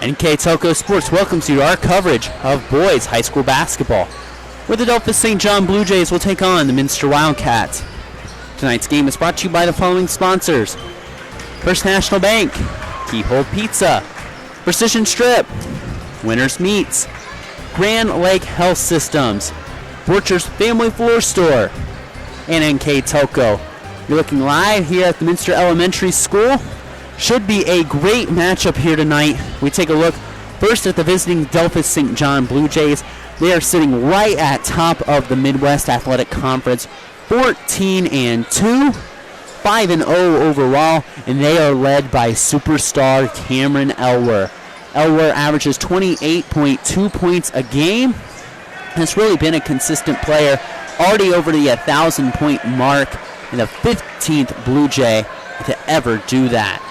NK Telco Sports welcomes you to our coverage of boys high school basketball, where the Delphos St. John Blue Jays will take on the Minster Wildcats. Tonight's game is brought to you by the following sponsors: First National Bank, Keyhole Pizza, Precision Strip, Winners Meats, Grand Lake Health Systems, Borcher's Family Floor Store, and NK Telco. You're looking live here at the Minster Elementary School. Should be a great matchup here tonight. We take a look first at the visiting Delphos St. John Blue Jays. They are sitting right at top of the Midwest Athletic Conference, 14-2, 5-0 overall, and they are led by superstar Cameron Elwer. Elwer averages 28.2 points a game. Has really been a consistent player, already over the 1,000-point mark, and the 15th Blue Jay to ever do that.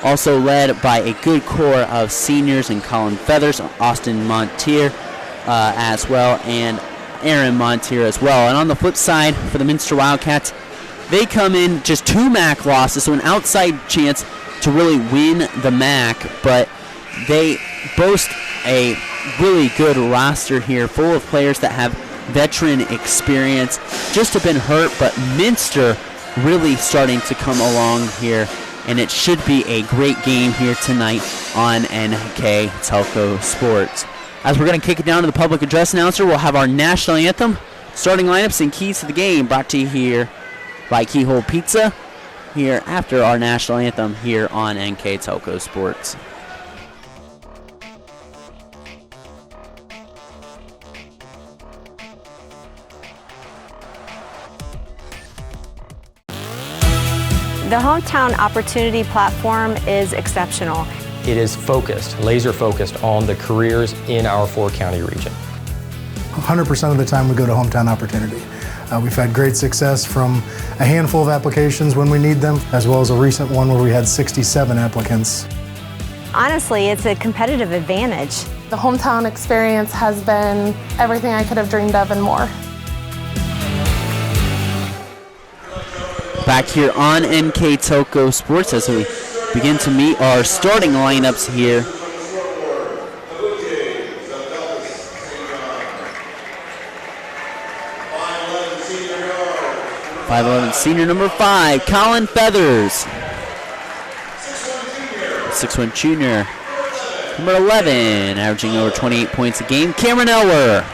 Also led by a good core of seniors in Colin Feathers, Austin Montier as well, and Aaron Montier as well. And on the flip side, for the Minster Wildcats, they come in just 2 MAC losses, so an outside chance to really win the MAC, but they boast a really good roster here, full of players that have veteran experience. Just have been hurt, but Minster really starting to come along here, and it should be a great game here tonight on NK Telco Sports. As we're going to kick it down to the public address announcer, we'll have our national anthem, starting lineups, and keys to the game brought to you here by Keyhole Pizza here after our national anthem here on NK Telco Sports. The Hometown Opportunity Platform is exceptional. It is focused, laser focused on the careers in our 4-county region. 100% of the time we go to Hometown Opportunity. We've had great success from a handful of applications when we need them, as well as a recent one where we had 67 applicants. Honestly, it's a competitive advantage. The Hometown experience has been everything I could have dreamed of and more. Back here on NK Telco Sports as we begin to meet our starting lineups here. .5'11" senior number 5, Colin Feathers. 6'1" junior number 11, averaging over 28 points a game, Cameron Elwer.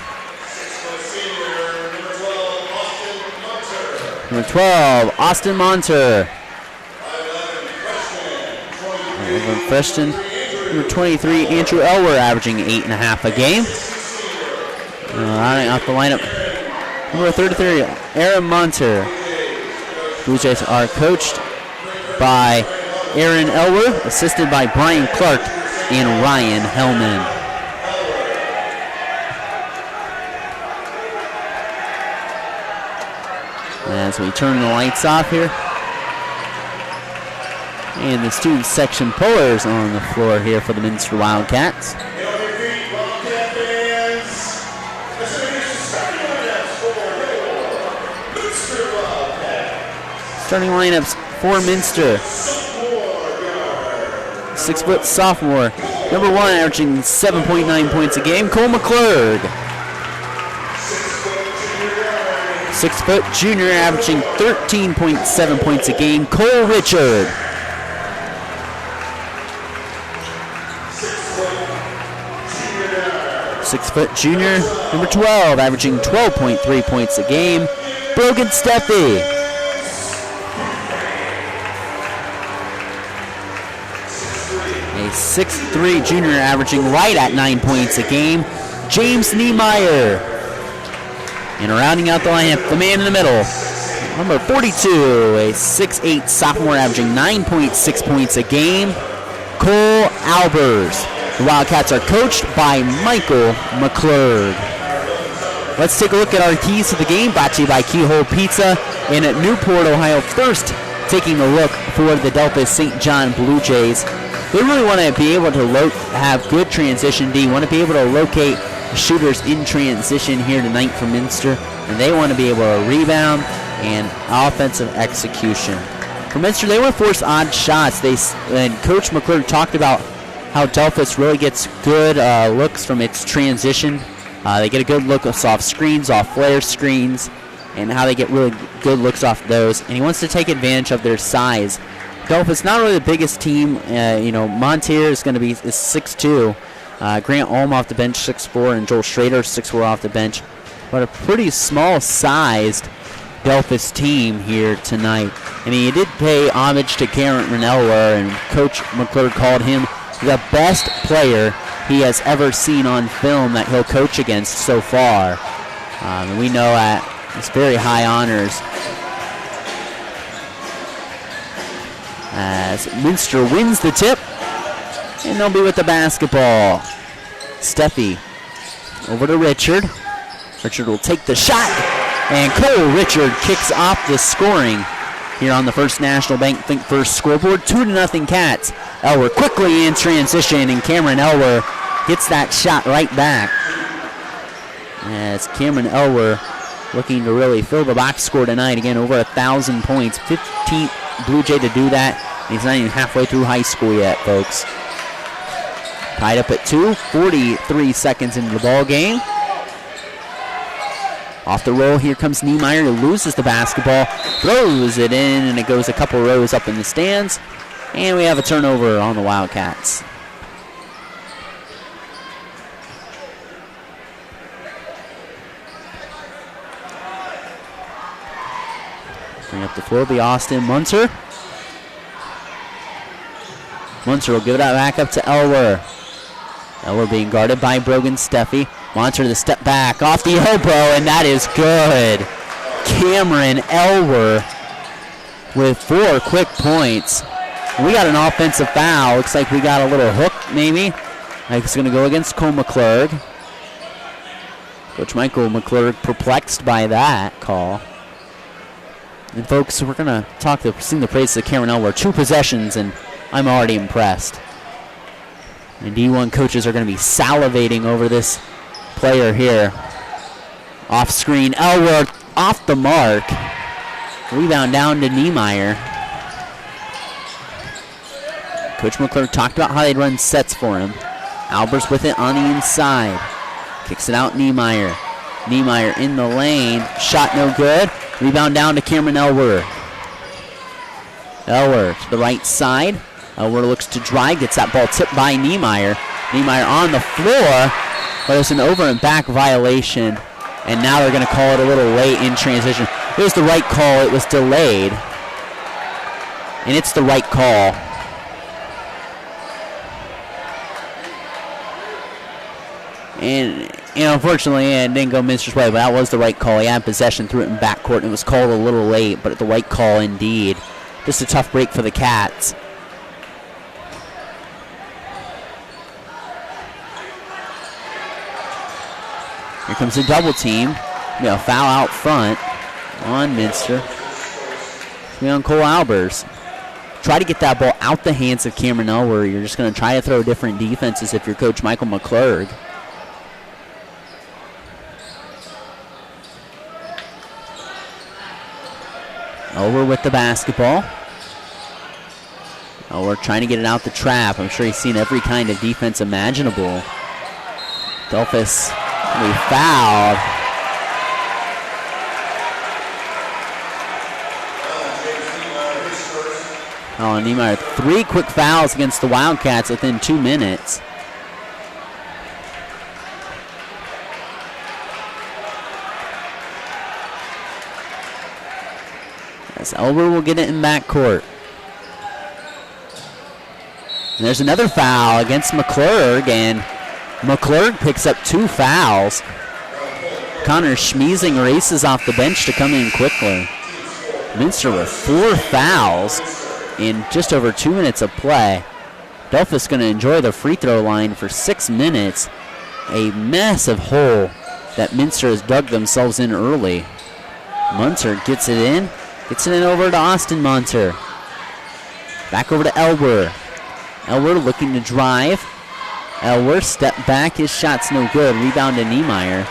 Number 12, Austin Monter. Freshman. Number 23, Andrew Elwer, averaging 8.5 a game. Rounding off the lineup, number 33, Aaron Monter. Blue Jays are coached by Aaron Elwer, assisted by Brian Clark and Ryan Hellman. As we turn the lights off here. And the student section pullers on the floor here for the Minster Wildcats. Starting lineups for Minster. 6' sophomore, number 1, averaging 7.9 points a game, Cole McClurg. 6' junior, averaging 13.7 points a game, Cole Richard. 6' junior, number 12, averaging 12.3 points a game, Brogan Steffi. A 6'3" junior, averaging right at 9 points a game, James Niemeyer. And rounding out the lineup, the man in the middle, number 42, a 6'8" sophomore, averaging 9.6 points a game, Cole Albers. The Wildcats are coached by Michael McClurg. Let's take a look at our keys to the game, brought to you by Keyhole Pizza and at Newport, Ohio. First, taking a look for the Delphos St. John Blue Jays. They really want to be able to have good transition D, want to be able to locate shooters in transition here tonight for Minster, and they want to be able to rebound and offensive execution. For Minster, they want to force odd shots. And Coach McClurg talked about how Delphos really gets good looks from its transition. They get a good look off screens, off flare screens, and how they get really good looks off those. And he wants to take advantage of their size. Delphos not really the biggest team. Montier is going to be 6'2". Grant Ulm off the bench, 6'4", and Joel Schrader, 6'4", off the bench. But a pretty small-sized Delphos team here tonight. And he did pay homage to Cameron Elwer, and Coach McClure called him the best player he has ever seen on film that he'll coach against so far. And we know that it's very high honors. As Minster wins the tip, and they'll be with the basketball. Steffi over to Richard. Richard will take the shot, and Cole Richard kicks off the scoring here on the First National Bank Think First scoreboard. 2-0 Cats. Elwer quickly in transition, and Cameron Elwer gets that shot right back. As Cameron Elwer looking to really fill the box score tonight. Again, over 1,000 points. 15th Blue Jay to do that. He's not even halfway through high school yet, folks. Tied up at 2, 43 seconds into the ball game. Off the roll, here comes Niemeyer, who loses the basketball, throws it in, and it goes a couple rows up in the stands. And we have a turnover on the Wildcats. Bring up the floor, be Austin Munter. Munter will give it back up to Elwer. Elwer being guarded by Brogan Steffi. Munter the step back off the elbow, and that is good. Cameron Elwer with 4 quick points. We got an offensive foul. Looks like we got a little hook, maybe. Like it's going to go against Cole McClurg. Coach Michael McClurg perplexed by that call. And folks, we're going to sing the praises of Cameron Elwer. 2 possessions, and I'm already impressed. And D1 coaches are going to be salivating over this player here. Off screen, Elwer off the mark. Rebound down to Niemeyer. Coach McClure talked about how they'd run sets for him. Albers with it on the inside. Kicks it out, Niemeyer. Niemeyer in the lane. Shot no good. Rebound down to Cameron Elwer. Elwer to the right side. Elwer looks to drive. Gets that ball tipped by Niemeyer. Niemeyer on the floor. But it's an over and back violation. And now they're going to call it a little late in transition. It was the right call. It was delayed. And it's the right call. And unfortunately, it didn't go Minster's way, but that was the right call. He had possession, threw it in backcourt, and it was called a little late, but the right call indeed. Just a tough break for the Cats. Here comes a double team. A foul out front on Minster. It's on Cole Albers. Try to get that ball out the hands of Cameron Elwer. You're just going to try to throw different defenses if you're Coach Michael McClurg. Elwer with the basketball. Elwer trying to get it out the trap. I'm sure he's seen every kind of defense imaginable. Delphos will be fouled. Oh, Niemeyer, 3 quick fouls against the Wildcats within 2 minutes. As Elwer will get it in backcourt. And there's another foul against McClurg, and McClurg picks up 2 fouls. Connor Schmiesing races off the bench to come in quickly. Minster with 4 fouls in just over 2 minutes of play. Delphos going to enjoy the free throw line for 6 minutes. A massive hole that Minster has dug themselves in early. Munter gets it in. Gets it in over to Austin Munter. Back over to Elwer. Elwer looking to drive. Elwer step back. His shot's no good. Rebound to Niemeyer.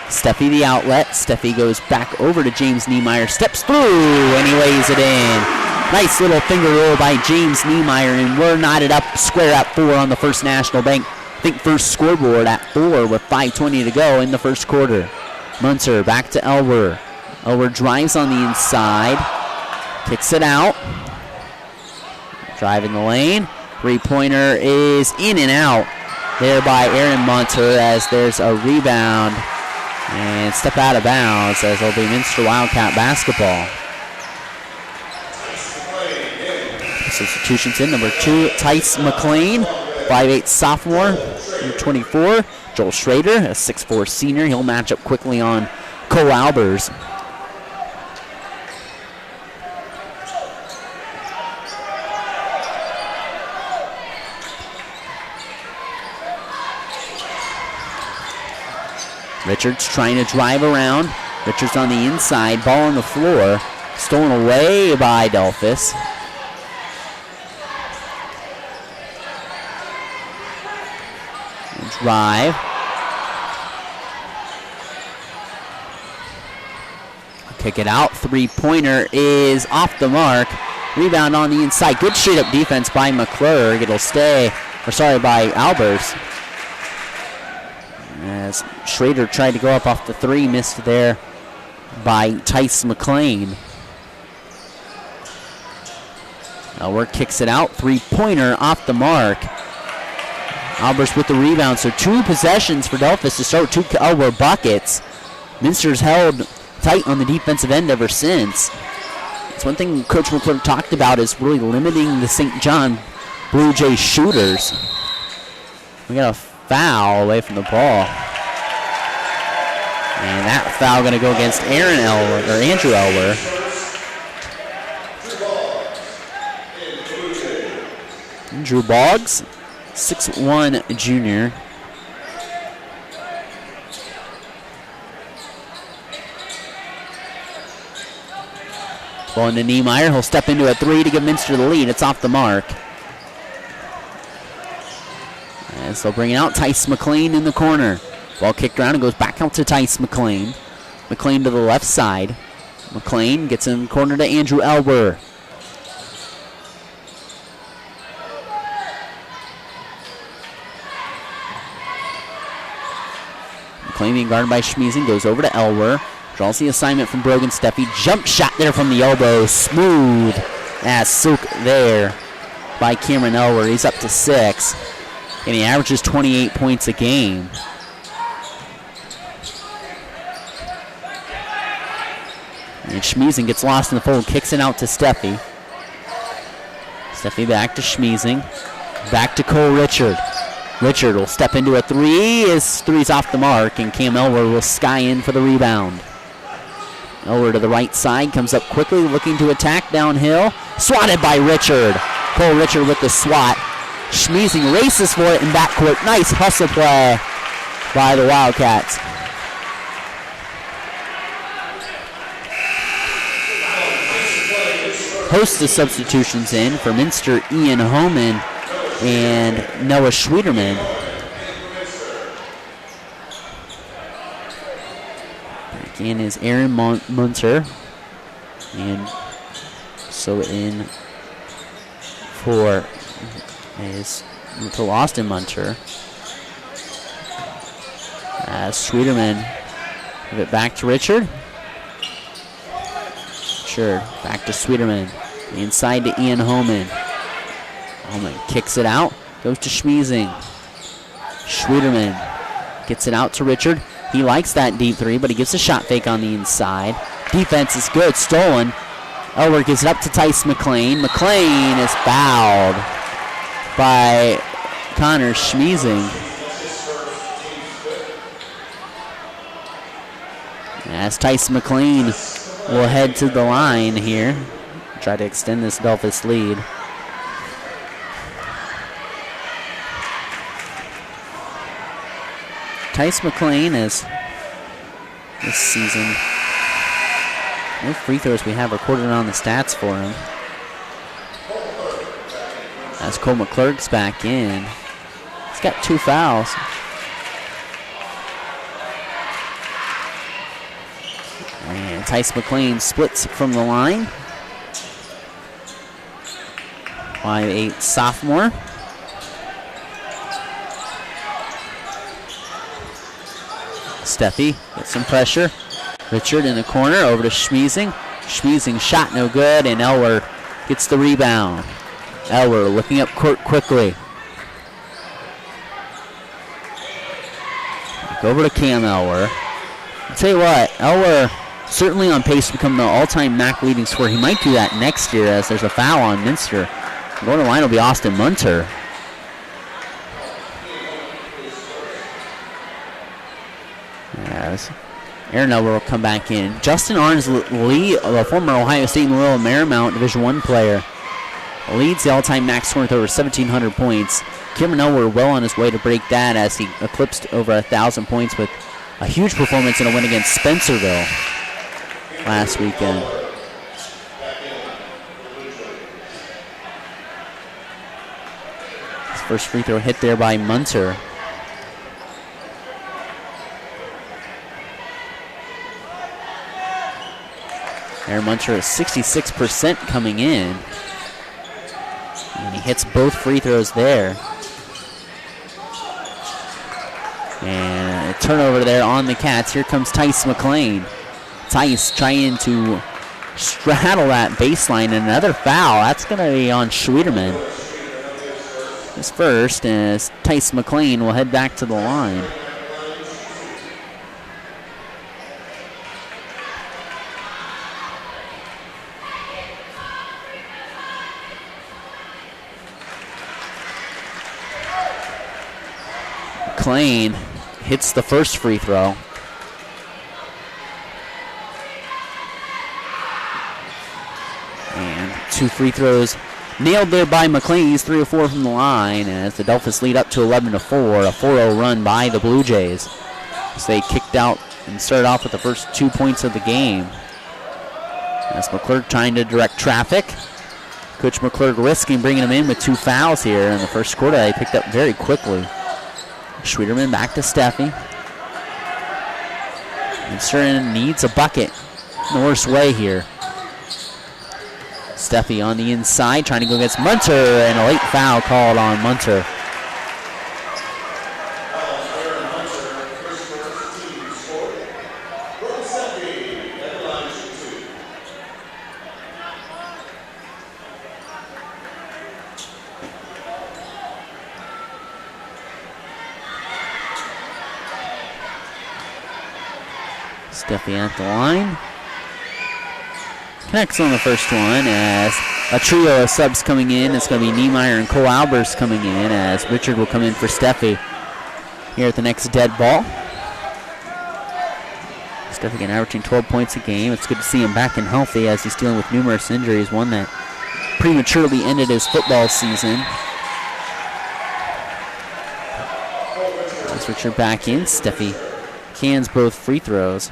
Steffi the outlet. Steffi goes back over to James Niemeyer. Steps through and he lays it in. Nice little finger roll by James Niemeyer, and we're knotted up square at 4 on the First National Bank. I think first scoreboard at 4 with 5:20 to go in the first quarter. Munter back to Elwer. Elwer drives on the inside, kicks it out. Drive in the lane. Three-pointer is in and out there by Aaron Munter as there's a rebound and step out of bounds as it'll be Minster Wildcat basketball. Substitutions in. Number 2, Tice McLean, 5'8" sophomore. Number 24, Joel Schrader, a 6'4" senior. He'll match up quickly on Cole Albers. Richards trying to drive around. Richards on the inside, ball on the floor. Stolen away by Delphos. Drive. Kick it out. Three-pointer is off the mark. Rebound on the inside. Good straight-up defense by McClurg. It'll stay, by Albers. As Schrader tried to go up off the 3, missed there by Tice McLean. Elwer kicks it out. Three-pointer off the mark. Albers with the rebound, so 2 possessions for Delphos to start, 2 Elwer buckets. Minster's held tight on the defensive end ever since. It's one thing Coach McClurg talked about is really limiting the St. John Blue Jays shooters. We got a foul away from the ball. And that foul going to go against Andrew Elwer. Drew Boggs, 6'1" junior. Ball into Niemeyer. He'll step into a 3 to give Minster the lead. It's off the mark. As they'll bring it out, Tice McLean in the corner. Ball kicked around and goes back out to Tice McLean. McLean to the left side. McLean gets in the corner to Andrew Elwer. McLean being guarded by Schmiesen, goes over to Elwer. Draws the assignment from Brogan Steffi. Jump shot there from the elbow. Smooth as silk there by Cameron Elwer. He's up to 6. And he averages 28 points a game. And Schmiesen gets lost in the fold, kicks it out to Steffi. Steffi back to Schmiesen. Back to Cole Richard. Richard will step into a 3. His 3's off the mark, and Cam Elwer will sky in for the rebound. Elwer to the right side, comes up quickly, looking to attack downhill. Swatted by Richard. Cole Richard with the swat. Schmiesen races for it in backcourt. Nice hustle play by the Wildcats. Host the substitutions in for Minster, Ian Homan and Noah Schwederman. Back in is Aaron Munter. And so in for is to Austin Munter. As Schwederman give it back to Richard. Richard back to Schwederman. Inside to Ian Homan. Homan kicks it out. Goes to Schmiesen. Schwederman gets it out to Richard. He likes that deep 3, but he gets a shot fake on the inside. Defense is good. Stolen. Elwer gives it up to Tice McLean. McLean is fouled by Connor Schmiesen. As Tice McLean will head to the line here. Try to extend this Delphos lead. Tice McLean is this season. No free throws we have recorded on the stats for him. As Cole McClurg's back in. He's got 2 fouls. And Tice McLean splits from the line. 5'8" sophomore. Steffi gets some pressure. Richard in the corner, over to Schmiesing. Schmiesing shot no good, and Elwer gets the rebound. Elwer looking up court quickly. Go over to Cam Elwer. I'll tell you what, Elwer certainly on pace to become the all-time MAC leading scorer. He might do that next year as there's a foul on Minster. Going to the line will be Austin Munter. Yes. Aaron Elwer will come back in. Justin Arns-Lee, the former Ohio State and Loyola Marymount Division I player, leads the all-time MAC scoring with over 1,700 points. Cameron Elwer well on his way to break that as he eclipsed over 1,000 points with a huge performance in a win against Spencerville last weekend. His first free throw hit there by Munter. Aaron Munter is 66% coming in. And he hits both free throws there. And a turnover there on the Cats. Here comes Tice McLean. Tice trying to straddle that baseline, and another foul. That's going to be on Schwederman. His first, as Tice McLean will head back to the line. McLean hits the first free throw. And 2 free throws nailed there by McLean. He's 3 of 4 from the line as the Delphos lead up to 11-4. A 4-0 run by the Blue Jays. So they kicked out and started off with the first 2 points of the game. That's McClurg trying to direct traffic. Coach McClurg risking bringing him in with 2 fouls here in the first quarter. They picked up very quickly. Schwederman back to Steffi. Minster needs a bucket in the worst way here. Steffi on the inside trying to go against Munter, and a late foul called on Munter. Steffi at the line. Connects on the first one as a trio of subs coming in. It's going to be Niemeyer and Cole Albers coming in as Richard will come in for Steffi here at the next dead ball. Steffi again averaging 12 points a game. It's good to see him back and healthy as he's dealing with numerous injuries. One that prematurely ended his football season. As Richard back in, Steffi cans both free throws.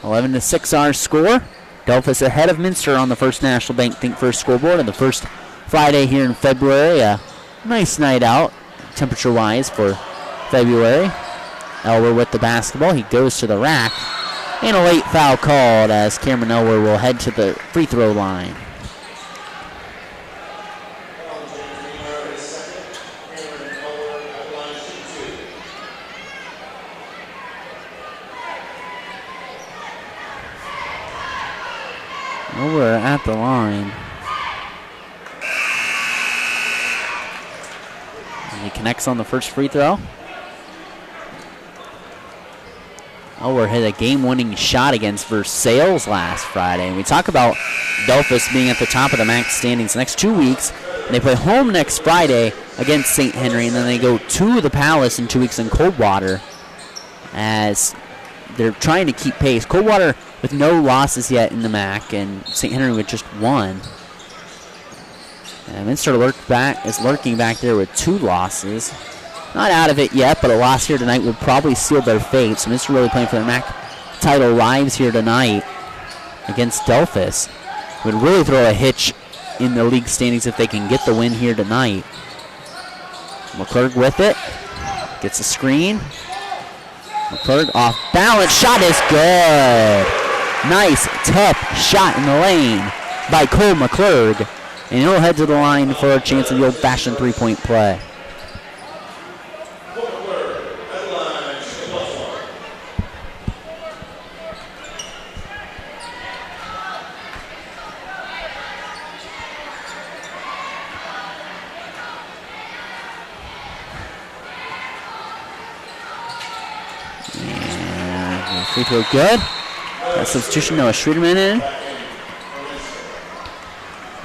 11-6 our score. Delphos ahead of Minster on the First National Bank Think First scoreboard on the first Friday here in February. A nice night out, temperature-wise, for February. Elwer with the basketball. He goes to the rack. And a late foul called as Cameron Elwer will head to the free throw line. Over at the line. And he connects on the first free throw. Elwer hit a game-winning shot against Versailles last Friday. And we talk about Delphos being at the top of the MAC standings the next 2 weeks. They play home next Friday against St. Henry, and then they go to the Palace in 2 weeks in Coldwater as they're trying to keep pace. Coldwater with no losses yet in the MAC, and St. Henry with just 1. And Minster is lurking back there with 2 losses. Not out of it yet, but a loss here tonight would probably seal their fate. So Minster really playing for their MAC title lives here tonight against Delphos. Would really throw a hitch in the league standings if they can get the win here tonight. McClurg with it. Gets a screen. McClurg off balance. Shot is good. Nice, tough shot in the lane by Cole McClurg. And he'll head to the line for a chance of the old-fashioned three-point play. And free throw good. That substitution, Noah Schreederman in.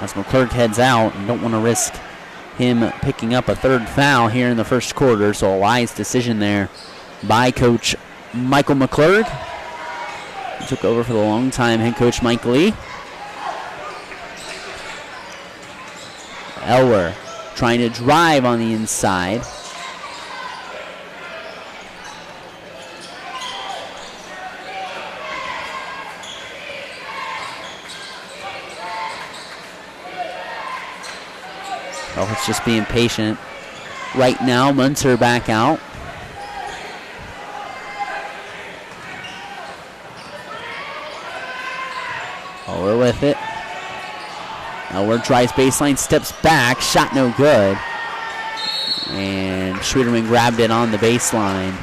As McClurg heads out, and don't want to risk him picking up a third foul here in the first quarter, so a wise decision there by Coach Michael McClurg. He took over for the longtime head coach Mike Lee. Elwer trying to drive on the inside. Oh, it's just being patient. Right now, Munter back out. Elwer with it. Elwer drives baseline, steps back, shot no good. And Schreederman grabbed it on the baseline.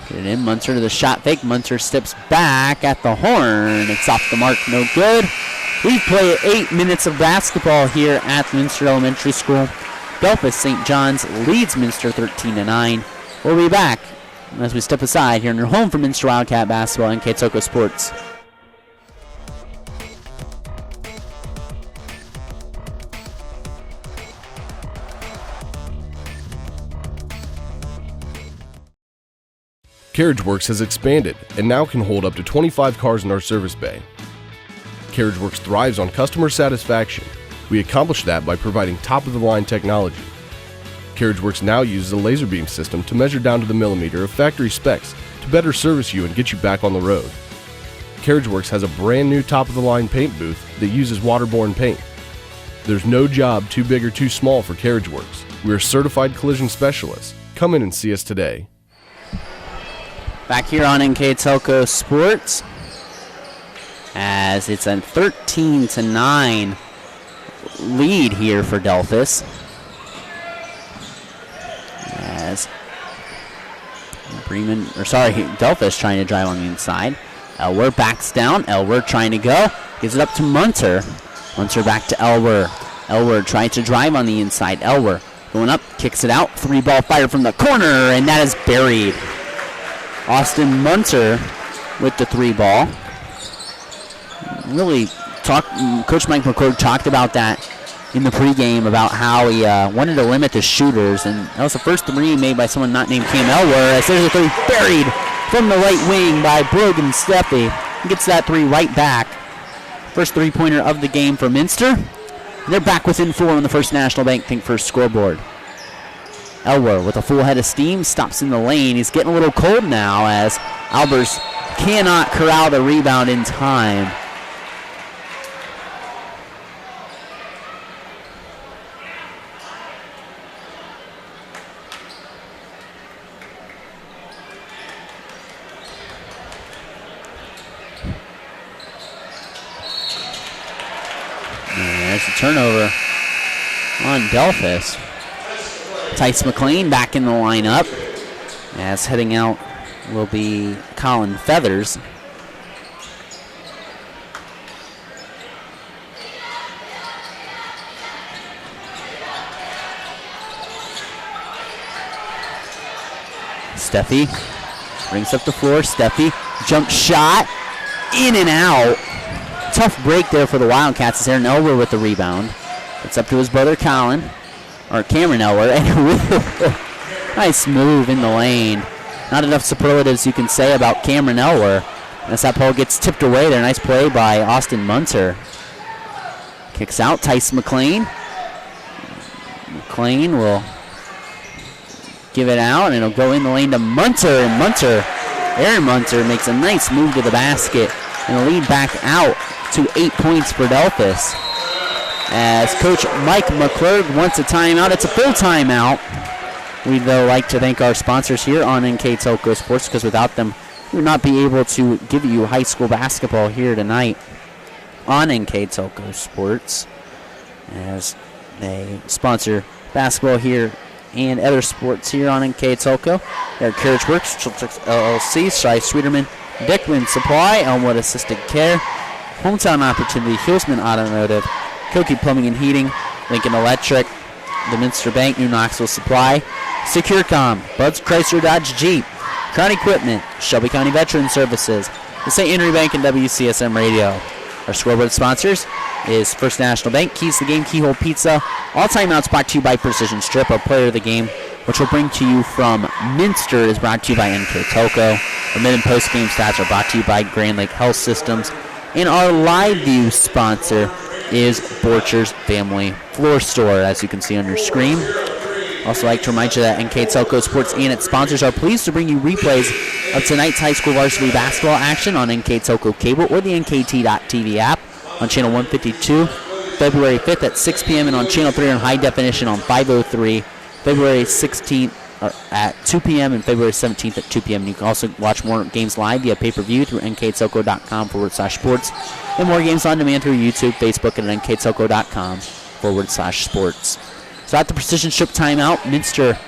Get it in, Munter to the shot fake. Munter steps back at the horn. It's off the mark, no good. We play 8 minutes of basketball here at Minster Elementary School. Delphos St. John's leads Minster 13-9. We'll be back as we step aside here in your home for Minster Wildcat basketball and Katsoko Sports. CarriageWorks has expanded and now can hold up to 25 cars in our service bay. CarriageWorks thrives on customer satisfaction. We accomplish that by providing top-of-the-line technology. CarriageWorks now uses a laser beam system to measure down to the millimeter of factory specs to better service you and get you back on the road. CarriageWorks has a brand new top-of-the-line paint booth that uses waterborne paint. There's no job too big or too small for CarriageWorks. We are certified collision specialists. Come in and see us today. Back here on Katsoko Sports, as it's a 13-9 lead here for Delphos. As Delphos trying to drive on the inside. Elwer backs down. Elwer trying to go. Gives it up to Munter. Munter back to Elwer. Elwer trying to drive on the inside. Elwer going up, kicks it out. 3-ball fire from the corner, and that is buried. Austin Munter with the 3-ball. Really, Coach Mike McClurg talked about that in the pregame about how he wanted to limit the shooters, and that was the first 3 made by someone not named Cam Elwer. As there's a 3 buried from the right wing by Brogan Steffi. He gets that 3 right back. First 3-pointer of the game for Minster. And they're back within 4 on the First National Bank Think First scoreboard. Elwer with a full head of steam stops in the lane. He's getting a little cold now as Albers cannot corral the rebound in time. And there's a turnover on Delphos. Tice McLean back in the lineup. As heading out will be Colin Feathers. Steffi brings up the floor. Steffi, jump shot, in and out. Tough break there for the Wildcats as Aaron Elwer with the rebound. It's up to his brother Cameron Elwer, and nice move in the lane. Not enough superlatives you can say about Cameron Elwer. As that ball gets tipped away there, nice play by Austin Munter. Kicks out, Tice McLean. McLean will give it out, and it'll go in the lane to Munter, and Aaron Munter makes a nice move to the basket, and a lead back out to 8 points for Delphos. as Coach Mike McClurg wants a timeout. It's a full timeout. We'd, though, like to thank our sponsors here on NK Telco Sports, because without them, we would not be able to give you high school basketball here tonight on NK Telco Sports, as they sponsor basketball here and other sports here on NK Telco. They're Carriage Works, Chiltrix LLC, Shai Sweeterman, Dickman Supply, Elmwood Assisted Care, Hometown Opportunity, Hillsman Automotive, Koki Plumbing and Heating, Lincoln Electric, the Minster Bank, New Knoxville Supply, SecureCom, Bud's Chrysler Dodge Jeep, Crown Equipment, Shelby County Veteran Services, the St. Henry Bank, and WCSM Radio. Our scoreboard sponsors is First National Bank, Keys to the Game, Keyhole Pizza. All timeouts brought to you by Precision Strip. Our player of the game, which we'll bring to you from Minster, is brought to you by NK Telco. Our mid and post game stats are brought to you by Grand Lake Health Systems. And our live view sponsor is Borcher's Family Floor Store, as you can see on your screen. Also like to remind you that NK Telco Sports and its sponsors are pleased to bring you replays of tonight's high school varsity basketball action on NK Telco Cable or the NKT.TV app on Channel 152, February 5th at 6 p.m. and on Channel 3 in high definition on 503, February 16th at 2 p.m. and February 17th at 2 p.m. You can also watch more games live via pay-per-view through nktelco.com/sports and more games on demand through YouTube, Facebook, and nktelco.com/sports. So at the Precision Strip timeout, Minster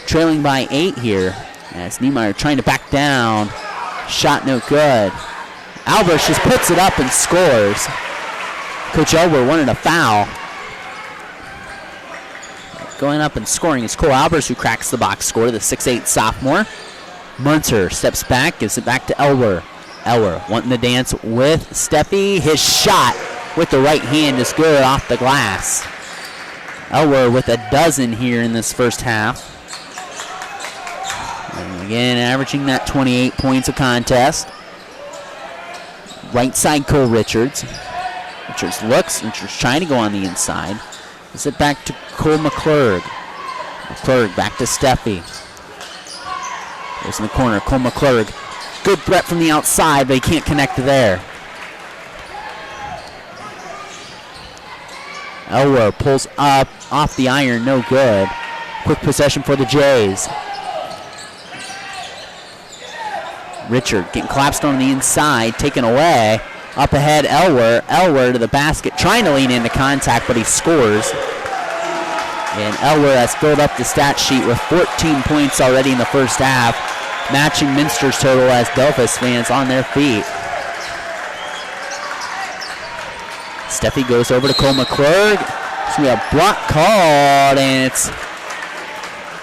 trailing by 8 here as Niemeyer trying to back down. Shot no good. Albers just puts it up and scores. Coach Elber wanted a foul. Going up and scoring is Cole Albers, who cracks the box score, the 6'8 sophomore. Munter steps back, gives it back to Elwer. Elwer wanting to dance with Steffi. His shot with the right hand is good off the glass. Elwer with a dozen here in this first half. And again, averaging that 28 points a contest. Right side, Cole Richards. Richards looks, Richards trying to go on the inside. Gives it back to Cole McClurg. McClurg back to Steffi. Goes in the corner, Cole McClurg. Good threat from the outside, but he can't connect there. Elwer pulls up off the iron, no good. Quick possession for the Jays. Richard getting collapsed on the inside, taken away. Up ahead, Elwer. Elwer to the basket, trying to lean into contact, but he scores. And Elwer has filled up the stat sheet with 14 points already in the first half, matching Minster's total as Delphos fans on their feet. Steffi goes over to Cole McClurg. It's going to be a block called, and it's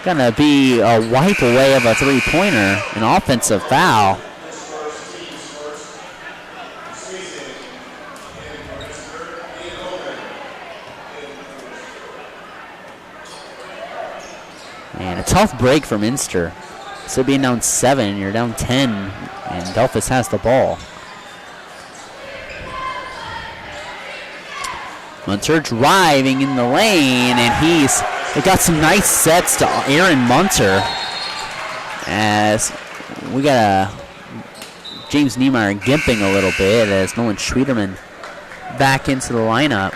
going to be a wipe away of a three-pointer, an offensive foul. And a tough break for Minster. So being down 7, you're down 10, and Delphos has the ball. Munter driving in the lane, and they got some nice sets to Aaron Munter. As we got James Niemeyer gimping a little bit as Nolan Schwederman back into the lineup.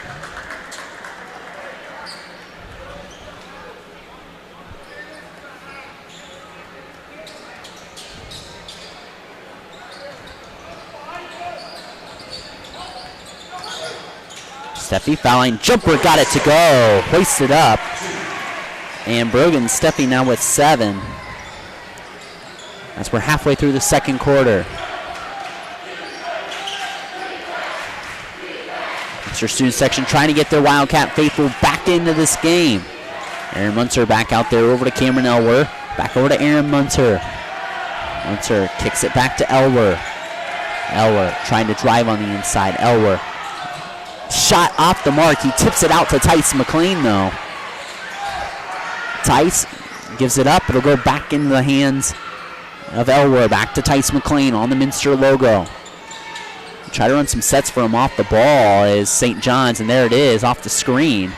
Steffi fouling, jumper, got it to go, hoisted up. And Brogan Steffi now with 7. As we're halfway through the second quarter. Mr. Student section trying to get their Wildcat faithful back into this game. Aaron Munter back out there over to Cameron Elwer. Back over to Aaron Munter. Munter kicks it back to Elwer. Elwer trying to drive on the inside. Elwer. Shot off the mark. He tips it out to Tice McLean, though. Tice gives it up. It'll go back into the hands of Elwer. Back to Tice McLean on the Minster logo. Try to run some sets for him off the ball is St. John's, and there it is off the screen.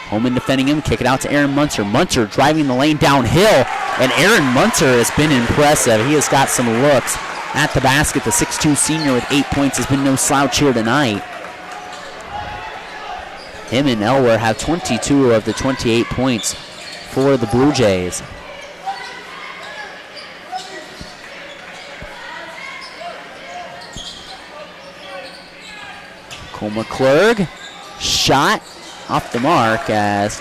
Holman defending him. Kick it out to Aaron Munter. Munter driving the lane downhill, and Aaron Munter has been impressive. He has got some looks at the basket. The 6'2 senior with 8 points has been no slouch here tonight. Him and Elwer have 22 of the 28 points for the Blue Jays. Cole McClurg, shot off the mark as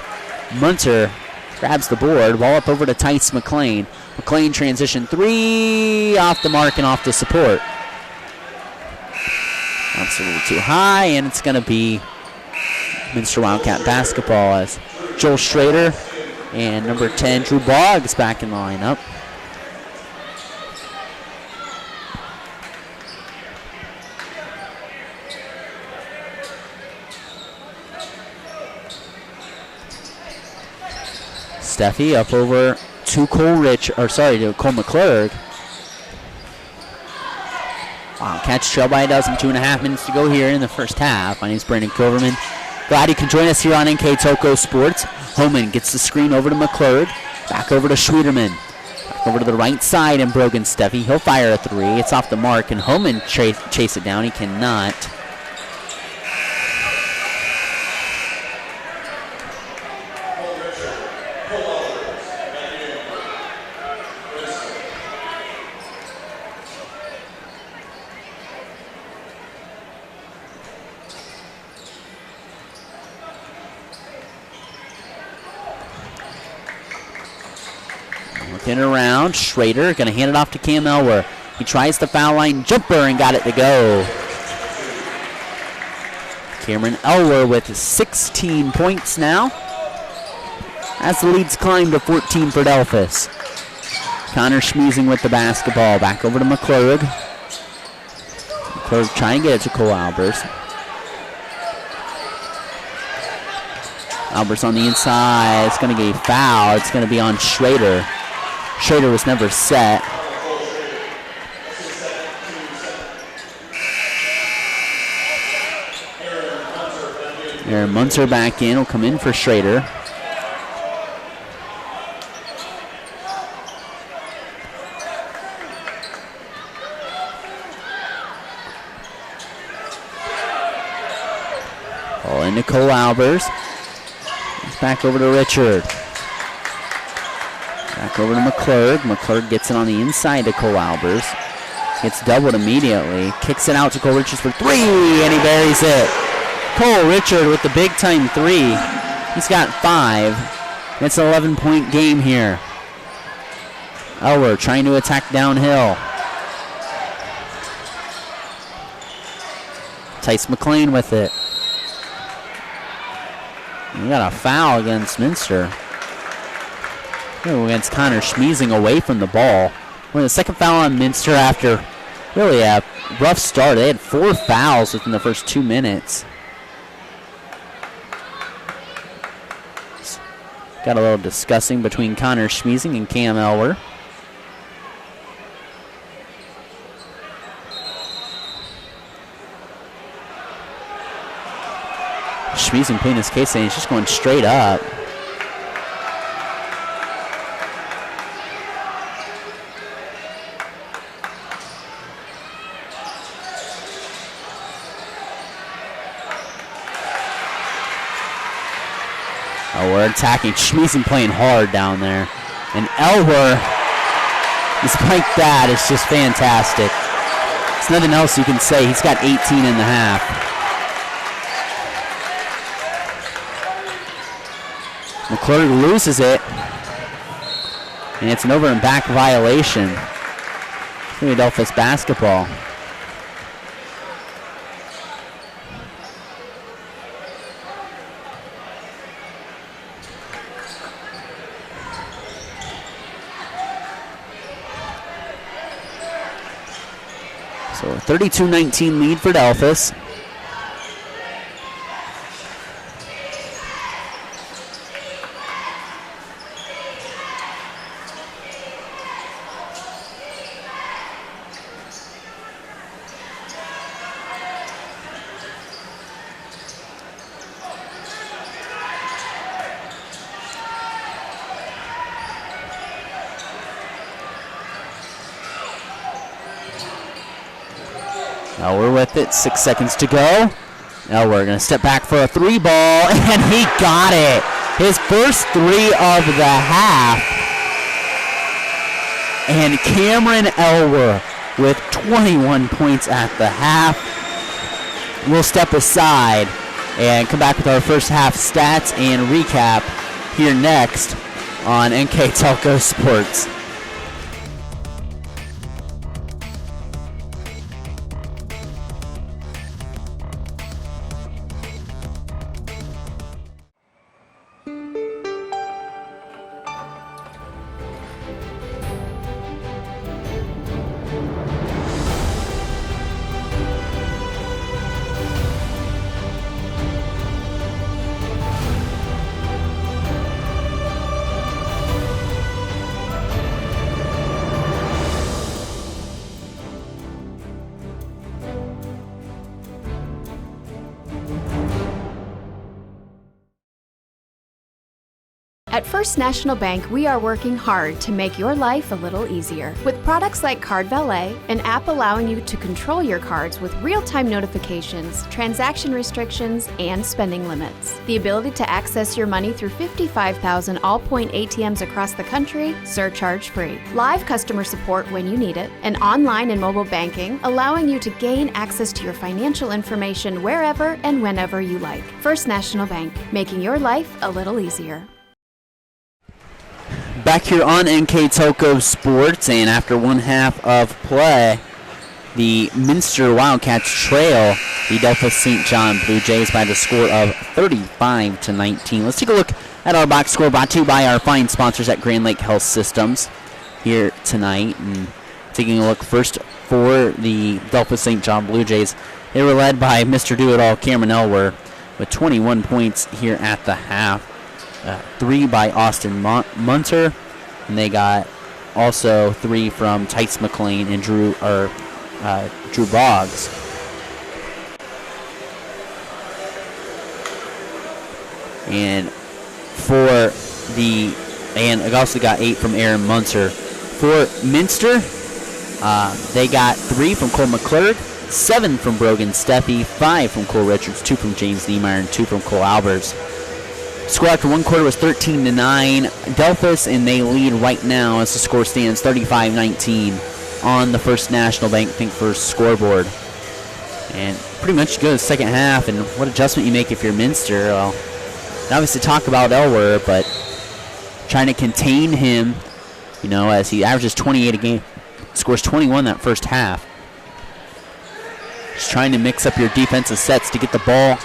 Munter grabs the board. Ball up over to Tice McLean. McLean transition three, off the mark and off the support. That's a little too high, and it's going to be Minster Wildcat basketball as Joel Schrader and number 10, Drew Boggs, back in the lineup. Steffi up over to Cole McClurg. Wildcats trail by a dozen, 2.5 minutes to go here in the first half. My name is Brandon Coverman. Glad you can join us here on NK Toko Sports. Homan gets the screen over to McClurg. Back over to Schwederman. Back over to the right side and Brogan Steffi. He'll fire a three. It's off the mark, and Homan chase it down. He cannot. Looking around, Schrader going to hand it off to Cam Elwer. He tries the foul line jumper and got it to go. Cameron Elwer with 16 points now, as the leads climb to 14 for Delphos. Connor Schmeezing with the basketball. Back over to McClurg. McClurg trying to get it to Cole Albers. Albers on the inside. It's going to get a foul. It's going to be on Schrader. Schrader was never set. Aaron Munter back in. Will come in for Schrader. Ball into Cole Albers. Back over to Richard. Back over to McClurg. McClurg gets it on the inside to Cole Albers. Gets doubled immediately. Kicks it out to Cole Richards for three, and he buries it. Cole Richard with the big-time three. He's got 5. It's an 11-point game here. Elwer trying to attack downhill. Tice McLean with it. We got a foul against Minster. Against Connor Schmeezing away from the ball. We're the second foul on Minster after really a rough start. They had 4 fouls within the first 2 minutes. Got a little discussing between Connor Schmeezing and Cam Elwer. Schmeezing playing his case, and he's just going straight up. We're attacking. Schmeezing playing hard down there. And Elwer, despite that, it's just fantastic. There's nothing else you can say. He's got 18 and a half. McClurg loses it. And it's an over and back violation. Delphos basketball. So a 32-19 lead for Delphos. Now we're with it, 6 seconds to go. Elwer going to step back for a 3 ball, and he got it. His first 3 of the half. And Cameron Elwer with 21 points at the half. We'll step aside and come back with our first half stats and recap here next on NK Telco Sports. At First National Bank, we are working hard to make your life a little easier. With products like Card Valet, an app allowing you to control your cards with real-time notifications, transaction restrictions, and spending limits. The ability to access your money through 55,000 all-point ATMs across the country, surcharge-free. Live customer support when you need it, and online and mobile banking, allowing you to gain access to your financial information wherever and whenever you like. First National Bank, making your life a little easier. Back here on NK Telco Sports, and after one half of play, the Minster Wildcats trail the Delphos St. John Blue Jays by the score of 35-19. Let's take a look at our box score, brought to you by our fine sponsors at Grand Lake Health Systems here tonight. And taking a look first for the Delphos St. John Blue Jays, they were led by Mr. Do-It-All Cameron Elwer with 21 points here at the half. 3 by Austin Munter, and they got also 3 from Tice McLean and Drew Boggs. And I also got 8 from Aaron Munter. For Minster, they got 3 from Cole McClurg, 7 from Brogan Steffi, 5 from Cole Richards, 2 from James Niemeyer, and 2 from Cole Albers. Score after one quarter was 13-9. Delphos, and they lead right now as the score stands 35-19 on the First National Bank Think First scoreboard. And pretty much you go to the second half, and what adjustment you make if you're Minster. Well, obviously talk about Elwer, but trying to contain him, as he averages 28 a game, scores 21 that first half. Just trying to mix up your defensive sets to get the ball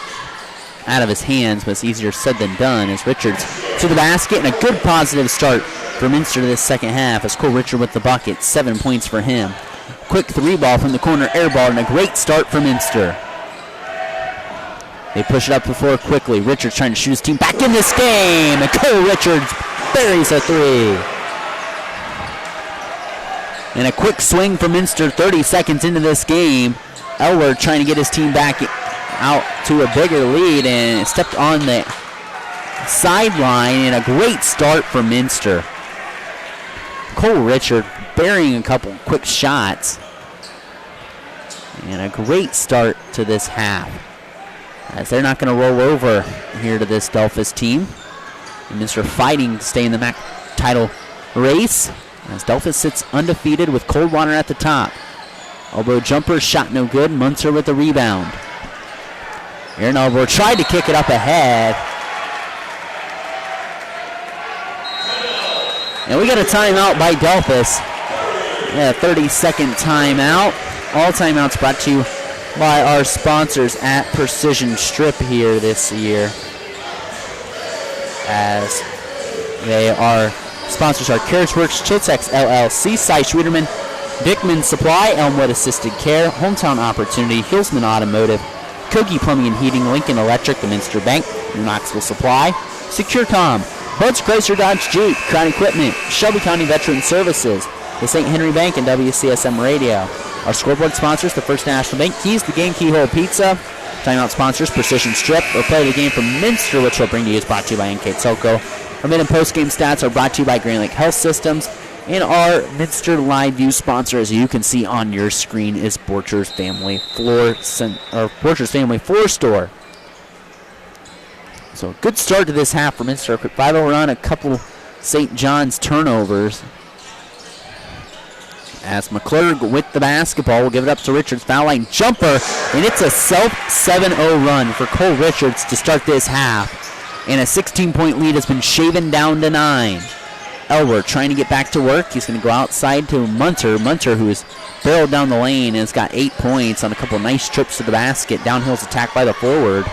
out of his hands, but it's easier said than done as Richards to the basket, and a good positive start for Minster this second half as Cole Richard with the bucket, 7 points for him. Quick 3 ball from the corner, air ball, and a great start for Minster. They push it up the floor quickly. Richards trying to shoot his team back in this game, and Cole Richards buries a 3. And a quick swing for Minster 30 seconds into this game. Elwer trying to get his team back out to a bigger lead, and stepped on the sideline, and a great start for Minster. Cole Richard burying a couple quick shots, and a great start to this half, as they're not going to roll over here to this Delphos team. And Minster fighting to stay in the MAC title race, as Delphos sits undefeated with Coldwater at the top. Elbow jumper, shot no good. Munster with the rebound. Aaron Elbow tried to kick it up ahead. And we got a timeout by Delphos. Yeah, 30-second timeout. All timeouts brought to you by our sponsors at Precision Strip here this year. As our sponsors are Carriage Works, Chiltex LLC, Cy Schwederman, Dickman Supply, Elmwood Assisted Care, Hometown Opportunity, Hillsman Automotive, Kogi Plumbing and Heating, Lincoln Electric, the Minster Bank, Knoxville Supply, SecureCom, Bud's Chrysler Dodge Jeep, Crown Equipment, Shelby County Veteran Services, the St. Henry Bank, and WCSM Radio. Our scoreboard sponsors, the First National Bank, Keys, the Game Keyhole Pizza. Timeout sponsors, Precision Strip. Our play of the game from Minster, which we'll bring to you, is brought to you by NK Telco. Our mid and post-game stats are brought to you by Grand Lake Health Systems. And our Minster Live View sponsor, as you can see on your screen, is Borchers Family Floor Store. So good start to this half for Minster. Quick 5-0 run, a couple St. John's turnovers. As McClurg with the basketball will give it up to Richards. Foul line jumper, and it's a self 7-0 run for Cole Richards to start this half. And a 16-point lead has been shaven down to 9. Elwer trying to get back to work. He's going to go outside to Munter. Munter, who has barreled down the lane and has got 8 points on a couple nice trips to the basket. Downhill's attacked by the forward.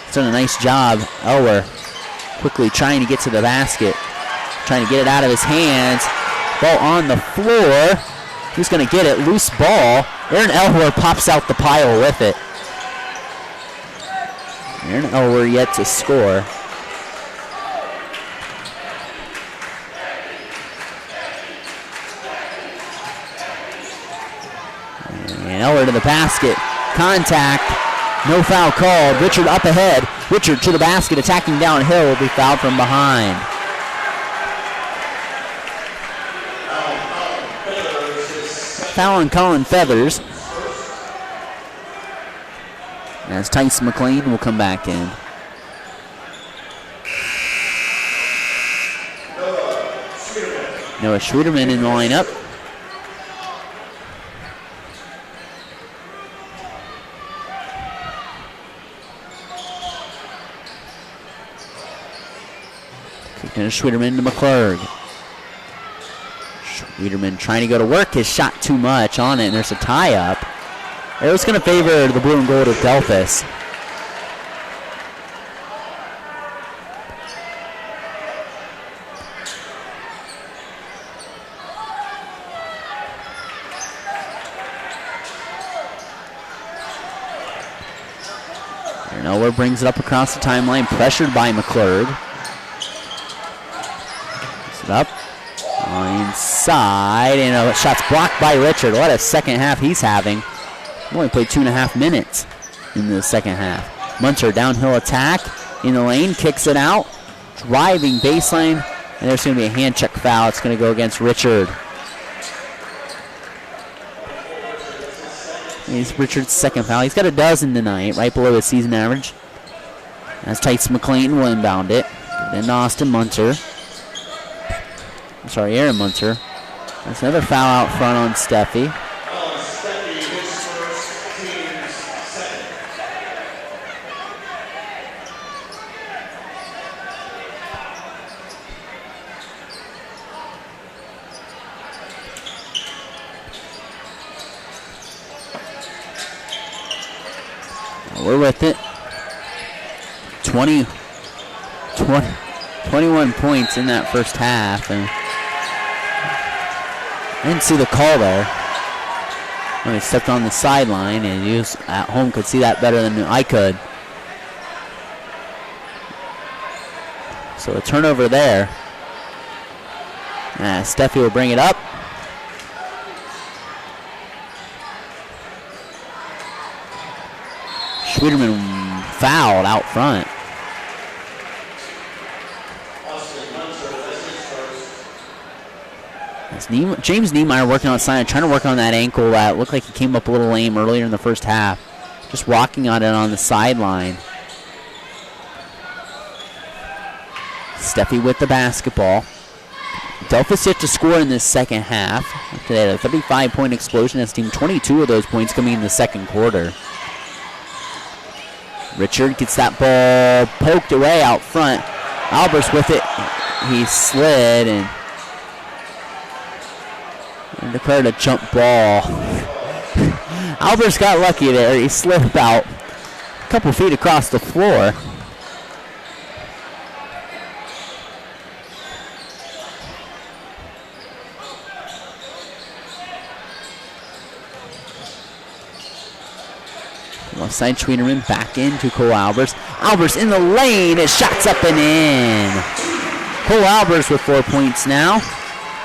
He's done a nice job. Elwer quickly trying to get to the basket, trying to get it out of his hands. Ball on the floor. Who's going to get it? Loose ball. Aaron Elwer pops out the pile with it. Aaron Elwer yet to score. And Elwer to the basket. Contact. No foul called. Richard up ahead. Richard to the basket, attacking downhill, will be fouled from behind. Foul on Colin Feathers. As Tyson McLean will come back in. Noah Schwederman in the lineup. Kicked into Schwederman to McClurg. Schwederman trying to go to work. His shot too much on it, and there's a tie-up. It was going to favor the blue and gold of Delphos. Elwer brings it up across the timeline, pressured by McClurg. Puts it up. Inside, and a shot's blocked by Richard. What a second half he's having. Only played 2.5 minutes in the second half. Munter downhill attack in the lane, kicks it out. Driving baseline, and there's going to be a hand check foul. It's going to go against Richard. It's Richard's second foul. He's got a dozen tonight, right below his season average. As Tyson McLean will inbound it. Then Austin Munter. I'm sorry, Aaron Munter. That's another foul out front on Steffi. We're with it. 21 points in that first half. And I didn't see the call there. When he stepped on the sideline, and you at home could see that better than I could. So a turnover there. Steffi will bring it up. Schwederman fouled out front. James Niemeyer working on side, trying to work on that ankle that looked like he came up a little lame earlier in the first half. Just walking on it on the sideline. Steffi with the basketball. Delphos yet to score in this second half. They had a 35-point explosion. That's team 22 of those points coming in the second quarter. Richard gets that ball poked away out front. Albers with it. He slid and declared a jump ball. Albers got lucky there. He slid about a couple feet across the floor. Left side, Schwederman back into Cole Albers. Albers in the lane. His shot's up and in. Cole Albers with 4 points now.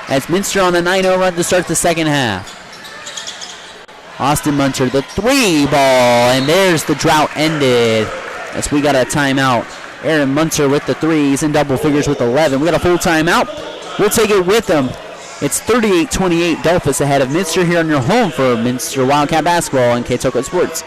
As Minster on the 9-0 run to start the second half. Austin Munter, the 3 ball. And there's the drought ended. As we got a timeout. Aaron Munter with the 3s in double figures with 11. We got a full timeout. will take it with them. It's 38-28, Delphos ahead of Minster here on your home for Minster Wildcat basketball and K-Toko Sports.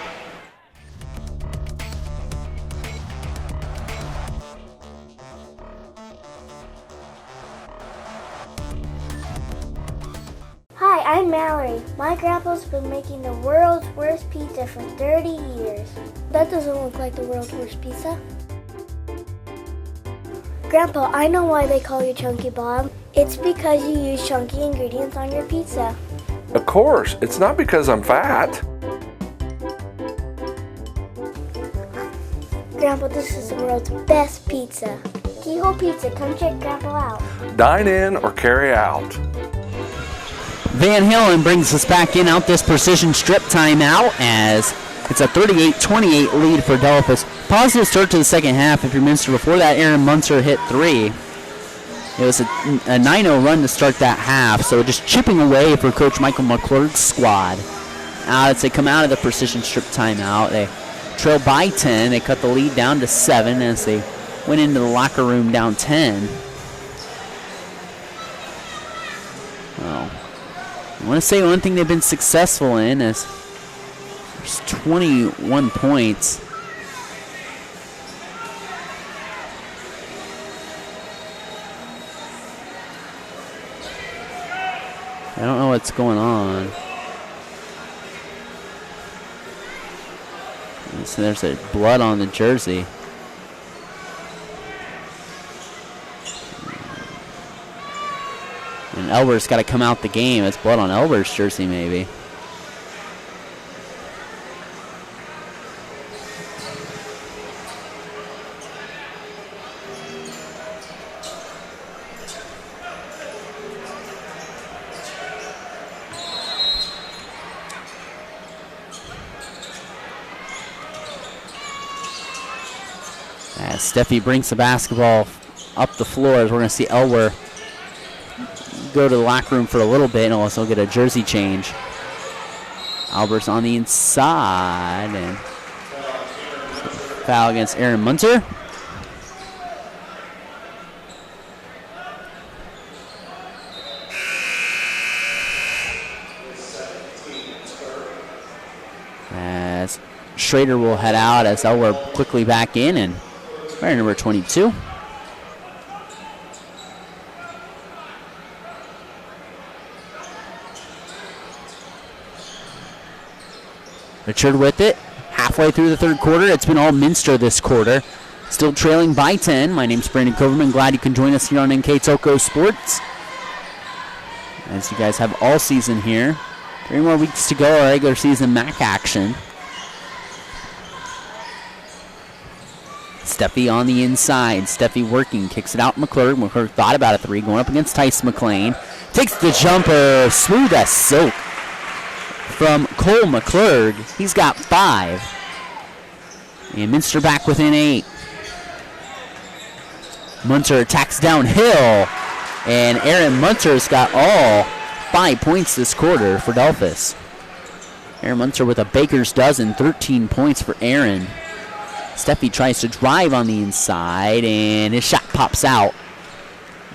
Hi, I'm Mallory. My grandpa's been making the world's worst pizza for 30 years. That doesn't look like the world's worst pizza. Grandpa, I know why they call you Chunky Bob. It's because you use chunky ingredients on your pizza. Of course, it's not because I'm fat. Grandpa, this is the world's best pizza. Keyhole Pizza, come check Grandpa out. Dine in or carry out. Van Halen brings us back in out this precision strip timeout as it's a 38-28 lead for Delphos. Positive start to the second half if you're Minster. Before that, Aaron Munter hit three. It was a 9-0 run to start that half, so just chipping away for Coach Michael McClurg's squad. As they come out of the precision strip timeout, they trail by 10. They cut the lead down to 7 as they went into the locker room down 10. Oh. I want to say one thing they've been successful in is there's 21 points. I don't know what's going on. So there's a blood on the jersey. And Elber's got to come out the game. It's blood on Elber's jersey, maybe. As Steffi brings the basketball up the floor, as we're going to see Elwer go to the locker room for a little bit and also get a jersey change. Albert's on the inside, and foul against Aaron Munter. As Schrader will head out as Elwer quickly back in, and wearing number 22. Richard with it. Halfway through the third quarter. It's been all Minster this quarter. Still trailing by 10. My name's Brandon Coverman. Glad you can join us here on K-Toko Sports. As you guys have all season here. 3 more weeks to go. Our regular season MAC action. Steffi on the inside. Steffi working. Kicks it out McClurg. McClurg thought about a 3. Going up against Tyson McLean. Takes the jumper. Smooth as silk from Cole McClurg. He's got 5. And Minster back within 8. Munter attacks downhill. And Aaron Munter's got all 5 points this quarter for Delphos. Aaron Munter with a baker's dozen. 13 points for Aaron. Steffi tries to drive on the inside, and his shot pops out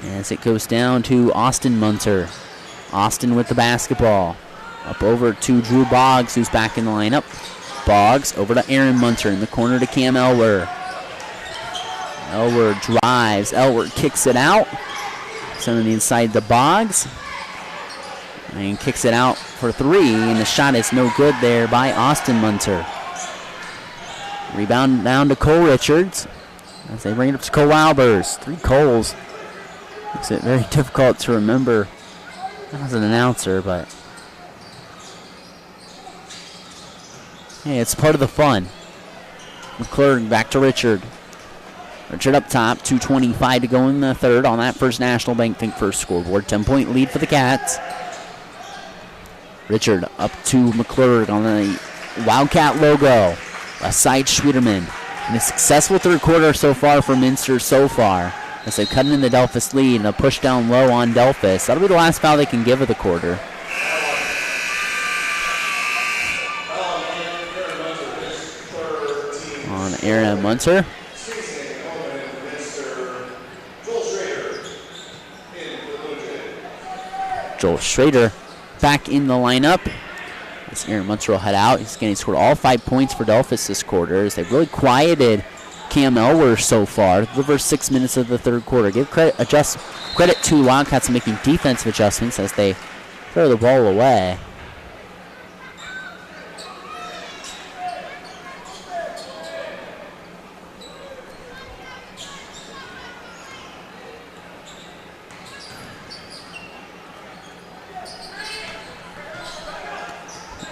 as it goes down to Austin Munter. Austin with the basketball. Up over to Drew Boggs, who's back in the lineup. Boggs over to Aaron Munter in the corner to Cam Elwer. Elwer drives. Elwer kicks it out. Sending the inside to Boggs. And kicks it out for 3, and the shot is no good there by Austin Munter. Rebound down to Cole Richards as they bring it up to Cole Albers. 3 Coles. Makes it very difficult to remember as an announcer, but hey, it's part of the fun. McClurg back to Richard. Richard up top, 2:25 to go in the third on that First National Bank Think First scoreboard. 10-point lead for the Cats. Richard up to McClurg on the Wildcat logo. Left side Schwieterman. And a successful third quarter so far for Minster so far, as they cut in the Delphos lead and a push down low on Delphos. That'll be the last foul they can give of the quarter. On Aaron Munter. Joel Schrader back in the lineup. As Aaron Munster will head out. He's getting scored all 5 points for Delphos this quarter as they've really quieted Cam Elwer so far. The first 6 minutes of the third quarter. Give credit to Wildcats making defensive adjustments as they throw the ball away.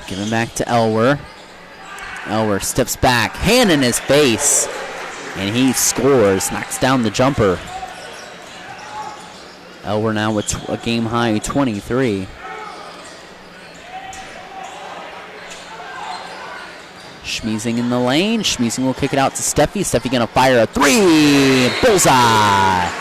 Giving back to Elwer. Elwer steps back, hand in his face, and he scores, knocks down the jumper. Elwer now with a game-high 23. Schmiesing in the lane. Schmiesing will kick it out to Steffi. Steffi gonna fire a three. Bullseye.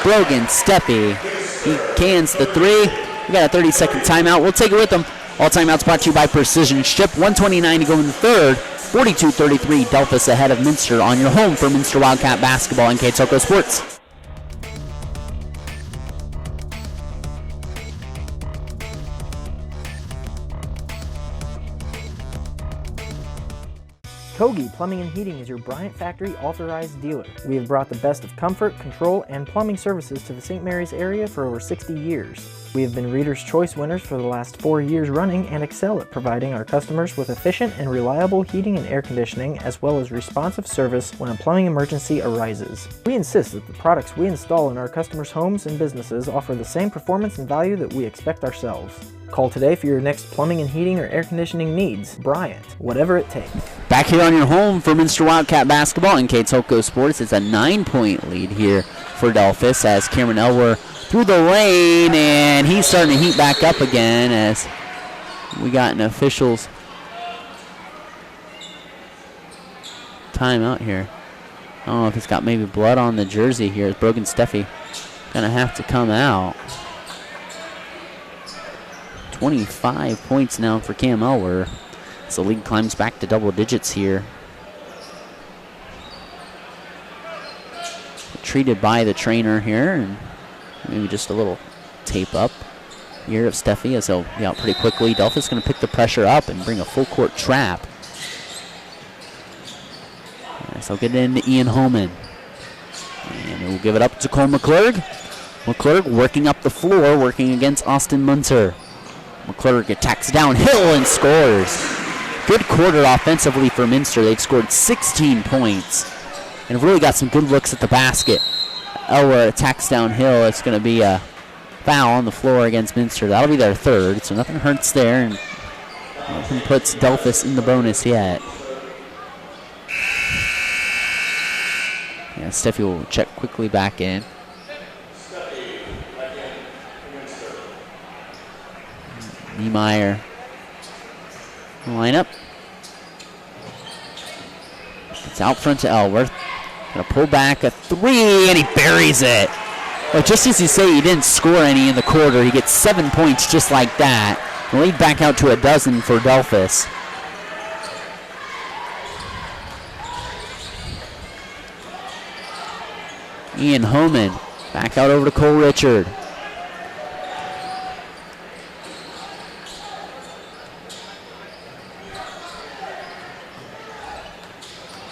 Brogan Steffi. He cans the three. We got a 30-second timeout. We'll take it with them. All timeouts brought to you by Precision Strip. 1:29 to go in the third. 42-33, Delphos ahead of Minster on your home for Minster Wildcat basketball and K-Toco Sports. Kogi Plumbing and Heating is your Bryant Factory authorized dealer. We have brought the best of comfort, control, and plumbing services to the St. Mary's area for over 60 years. We have been Reader's Choice winners for the last 4 years running and excel at providing our customers with efficient and reliable heating and air conditioning, as well as responsive service when a plumbing emergency arises. We insist that the products we install in our customers' homes and businesses offer the same performance and value that we expect ourselves. Call today for your next plumbing and heating or air conditioning needs. Bryant, whatever it takes. Back here on your home for Minster Wildcat basketball and K-Toco Sports. It's a 9-point lead here for Delphos as Cameron Elwer through the lane, and he's starting to heat back up again as we got an official's timeout here. I don't know if it's got maybe blood on the jersey here. It's Brogan Steffi gonna have to come out. 25 points now for Cam Elwer. So the league climbs back to double digits here. Treated by the trainer here, and maybe just a little tape up here of Steffi as he'll be out pretty quickly. Delphos going to pick the pressure up and bring a full court trap. So get it into Ian Homan. And we'll give it up to Cole McClurg. McClurg working up the floor, working against Austin Munter. McClurg attacks downhill and scores. Good quarter offensively for Minster. They've scored 16 points and have really got some good looks at the basket. Elwer attacks downhill. It's going to be a foul on the floor against Minster. That'll be their third, so nothing hurts there, and nothing puts Delphos in the bonus yet. Yeah, Steffi will check quickly back in. Niemeyer lineup. It's out front to Elworth. Gonna pull back a three, and he buries it. Well, just as you say, he didn't score any in the quarter. He gets 7 points just like that. The lead back out to a dozen for Delphos. Ian Homan back out over to Cole Richard.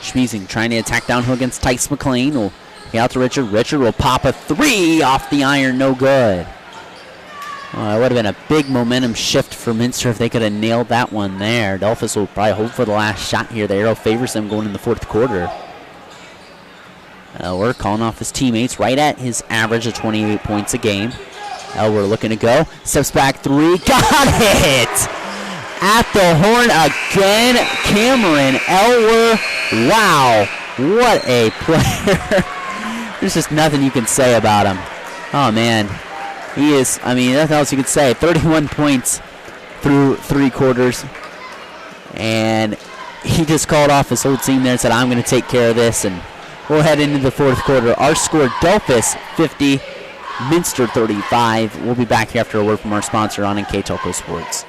Schmiesing trying to attack downhill against Tice McLean. Will get out to Richard. Richard will pop a three off the iron. No good. It would have been a big momentum shift for Minster if they could have nailed that one there. Delphos will probably hold for the last shot here. The arrow favors them going in the fourth quarter. Elwer calling off his teammates right at his average of 28 points a game. Elwer looking to go. Steps back three. Got it! At the horn again, Cameron Elwer. Wow, what a player. There's just nothing you can say about him. Oh, man. He is, nothing else you can say. 31 points through 3 quarters. And he just called off his whole team there and said, I'm going to take care of this. And we'll head into the fourth quarter. Our score, Delphos 50, Minster 35. We'll be back after a word from our sponsor on K-Toco Sports.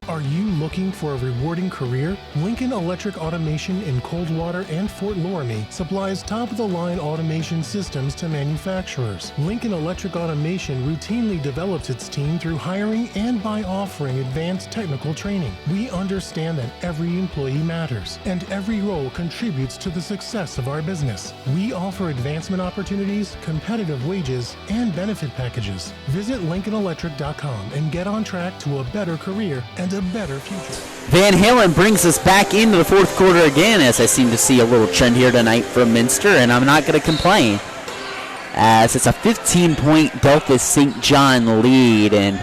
Are you looking Looking for a rewarding career? Lincoln Electric Automation in Coldwater and Fort Loramie supplies top-of-the-line automation systems to manufacturers. Lincoln Electric Automation routinely develops its team through hiring and by offering advanced technical training. We understand that every employee matters, and every role contributes to the success of our business. We offer advancement opportunities, competitive wages, and benefit packages. Visit LincolnElectric.com and get on track to a better career and a better future. Van Halen brings us back into the fourth quarter again, as I seem to see a little trend here tonight from Minster, and I'm not going to complain, as it's a 15-point Delphos St. John lead. And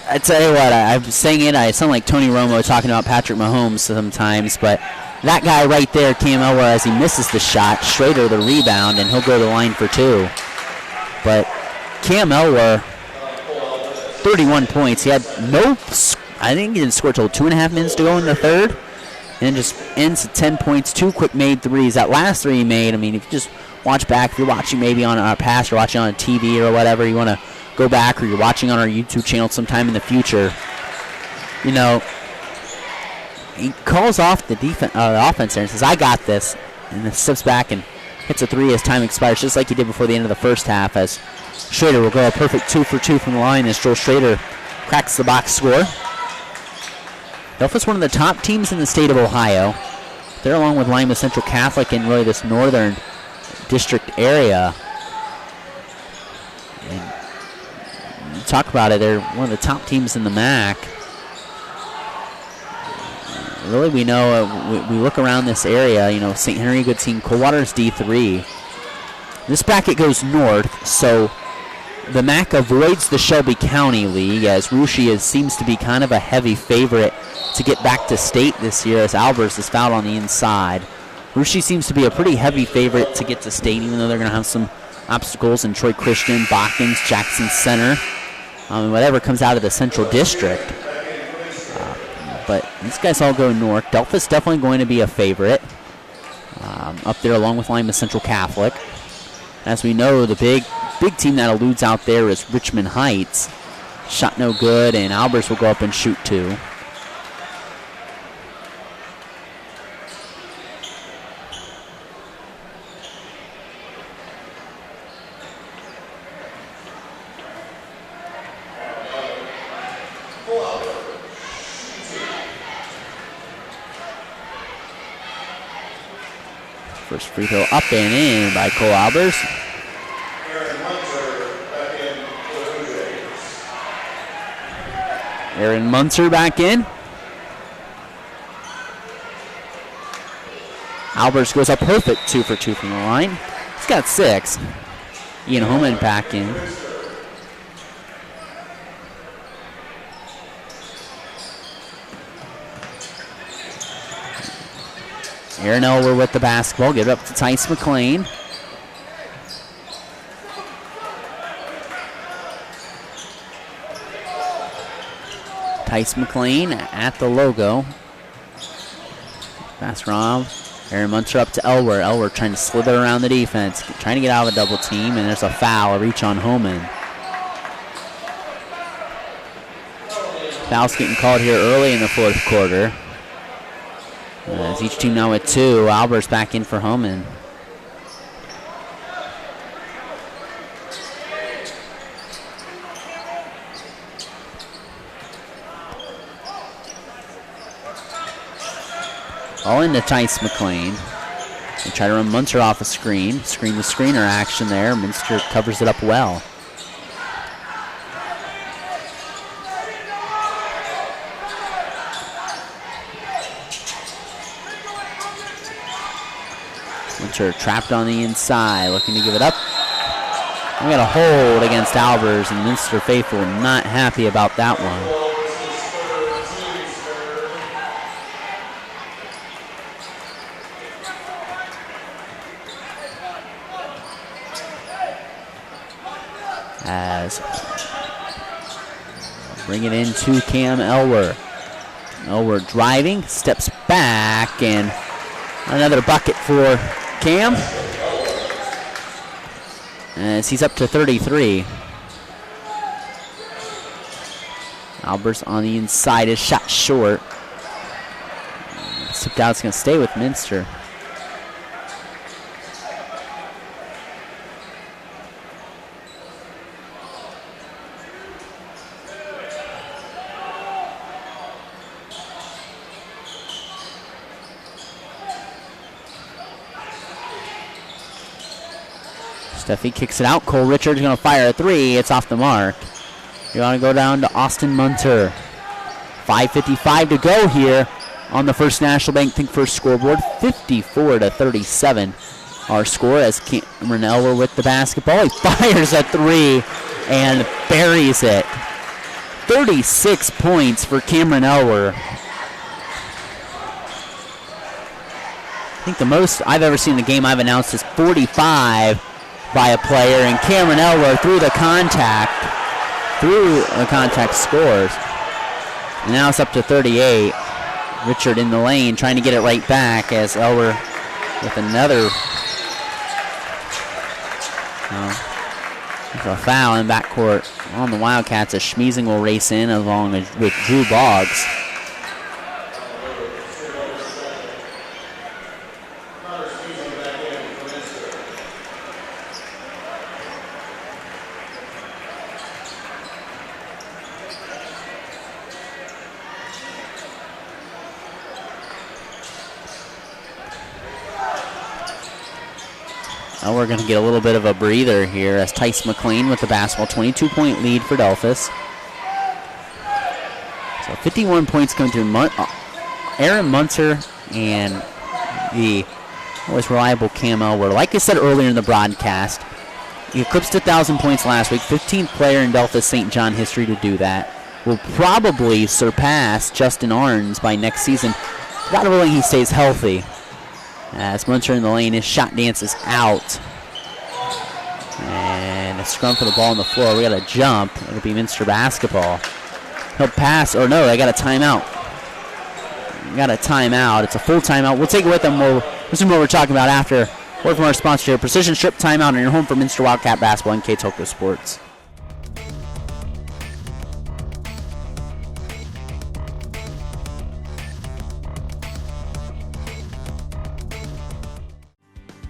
I tell you what, I'm saying it, I sound like Tony Romo talking about Patrick Mahomes sometimes, but that guy right there, Cam Elwell, as he misses the shot, Schrader the rebound, and he'll go to the line for two. But Cam Elwell, 31 points. He had I think he didn't score till 2.5 minutes to go in the third, and just ends at 10 points, 2 quick made threes. That last three he made, I mean, if you just watch back, if you're watching maybe on our past or watching on TV or whatever, you want to go back, or you're watching on our YouTube channel sometime in the future, you know, he calls off the offense there and says, I got this, and then steps back and hits a three as time expires, just like he did before the end of the first half, as Schrader will go a perfect 2 for 2 from the line as Joel Schrader cracks the box score. Delphos, one of the top teams in the state of Ohio. They're along with Lima Central Catholic in really this northern district area. And you talk about it, they're one of the top teams in the MAC. Really, we know, we look around this area, you know, St. Henry, good team. Coldwater's D3. This bracket goes north, so the MAC avoids the Shelby County League, as Russia seems to be kind of a heavy favorite to get back to state this year, as Albers is fouled on the inside. Russia seems to be a pretty heavy favorite to get to state, even though they're going to have some obstacles in Troy Christian, Botkins, Jackson Center, whatever comes out of the Central District. But these guys all go north. Delphos definitely going to be a favorite up there, along with Lima Central Catholic. As we know, the big team that eludes out there is Richmond Heights. Shot no good, and Albers will go up and shoot two. First free throw up and in by Cole Albers. Aaron Munzer back in. Albers goes a perfect 2 for 2 from the line. He's got 6. Ian Homan back in. Aaron Elwer with the basketball. Give it up to Tice McLean. Tice McLean at the logo. Pass Rob. Aaron Munster up to Elwer. Elwer trying to slither around the defense, trying to get out of a double team, and there's a foul, a reach on Homan. Foul's getting called here early in the fourth quarter. As each team now with 2, Albers back in for Homan. All into Tice McLean. They try to run Munster off a screen. Screen the screener action there. Minster covers it up well. Munster trapped on the inside, looking to give it up. We got a hold against Albers, and Minster faithful not happy about that one. As bring it in to Cam Elwer. Elwer driving, steps back, and another bucket for Cam. As he's up to 33. Albers on the inside is shot short. Tipped out, it's going to stay with Minster. Steffi kicks it out. Cole Richards going to fire a three. It's off the mark. You're going to go down to Austin Munter. 5:55 to go here on the First National Bank Think First scoreboard. 54-37. Our score as Cameron Elwer with the basketball. He fires a three and buries it. 36 points for Cameron Elwer. I think the most I've ever seen in the game I've announced is 45 by a player, and Cameron Elwer through the contact scores. And now it's up to 38. Richard in the lane trying to get it right back as Elwer with another a foul in backcourt on the Wildcats as Schmiesing will race in along with Drew Boggs. Now we're going to get a little bit of a breather here as Tice McLean with the basketball. 22-point lead for Delphos. So 51 points coming through Aaron Munter and the always reliable Cam Elwer. Like I said earlier in the broadcast, he eclipsed 1,000 points last week. 15th player in Delphos St. John history to do that. Will probably surpass Justin Arns by next season. God willing he stays healthy. As Munter in the lane, his shot dance is out. And a scrum for the ball on the floor. We got a jump. It'll be Minster basketball. He'll pass, or no, they got a timeout. It's a full timeout. We'll take it with them. We'll resume what we're talking about after. Word from our sponsor here, Precision Strip Timeout on your home for Minster Wildcat basketball and K-Toko Sports.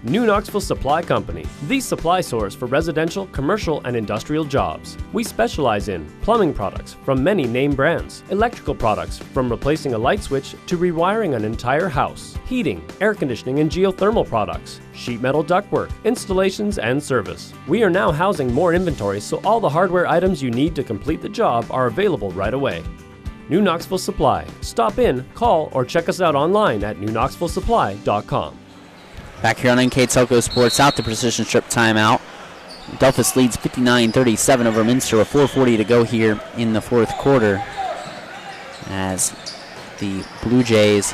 New Knoxville Supply Company, the supply source for residential, commercial, and industrial jobs. We specialize in plumbing products from many name brands, electrical products from replacing a light switch to rewiring an entire house, heating, air conditioning, and geothermal products, sheet metal ductwork, installations, and service. We are now housing more inventory, so all the hardware items you need to complete the job are available right away. New Knoxville Supply. Stop in, call, or check us out online at newknoxvillesupply.com. Back here on K-Toko Sports, out the Precision Strip timeout. Delphos leads 59-37 over Minster with 4:40 to go here in the fourth quarter. As the Blue Jays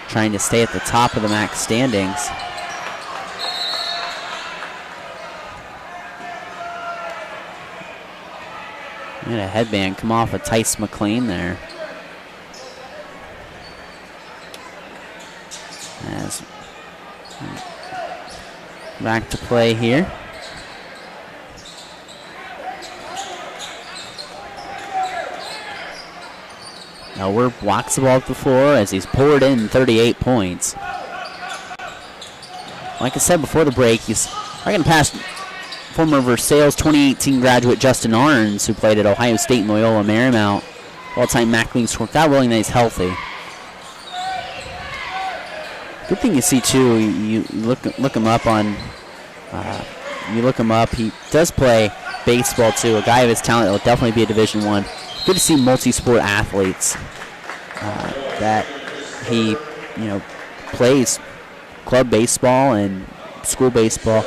trying to stay at the top of the MAC standings. And a headband come off of Tice McLean there. As back to play here. Elwer blocks the ball at the floor as he's poured in 38 points. Like I said before the break, he's right going to pass former Versailles 2018 graduate Justin Arns, who played at Ohio State and Loyola Marymount. All-time MAC league scorer. God willing that he's healthy. Good thing you see too. You look him up on. You look him up. He does play baseball too. A guy of his talent will definitely be a Division I. Good to see multi-sport athletes that he, plays club baseball and school baseball.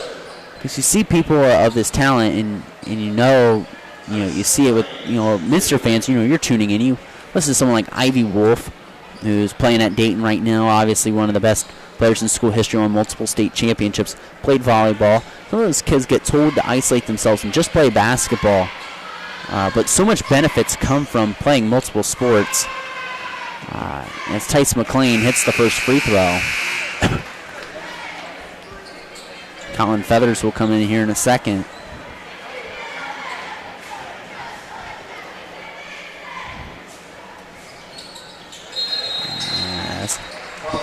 Because you see people of this talent, and you see it with Minster fans. You're tuning in. You listen to someone like Ivy Wolf, who's playing at Dayton right now, obviously one of the best players in school history, won multiple state championships, played volleyball. Some of those kids get told to isolate themselves and just play basketball. But so much benefits come from playing multiple sports. As Tice McLean hits the first free throw. Colin Feathers will come in here in a second.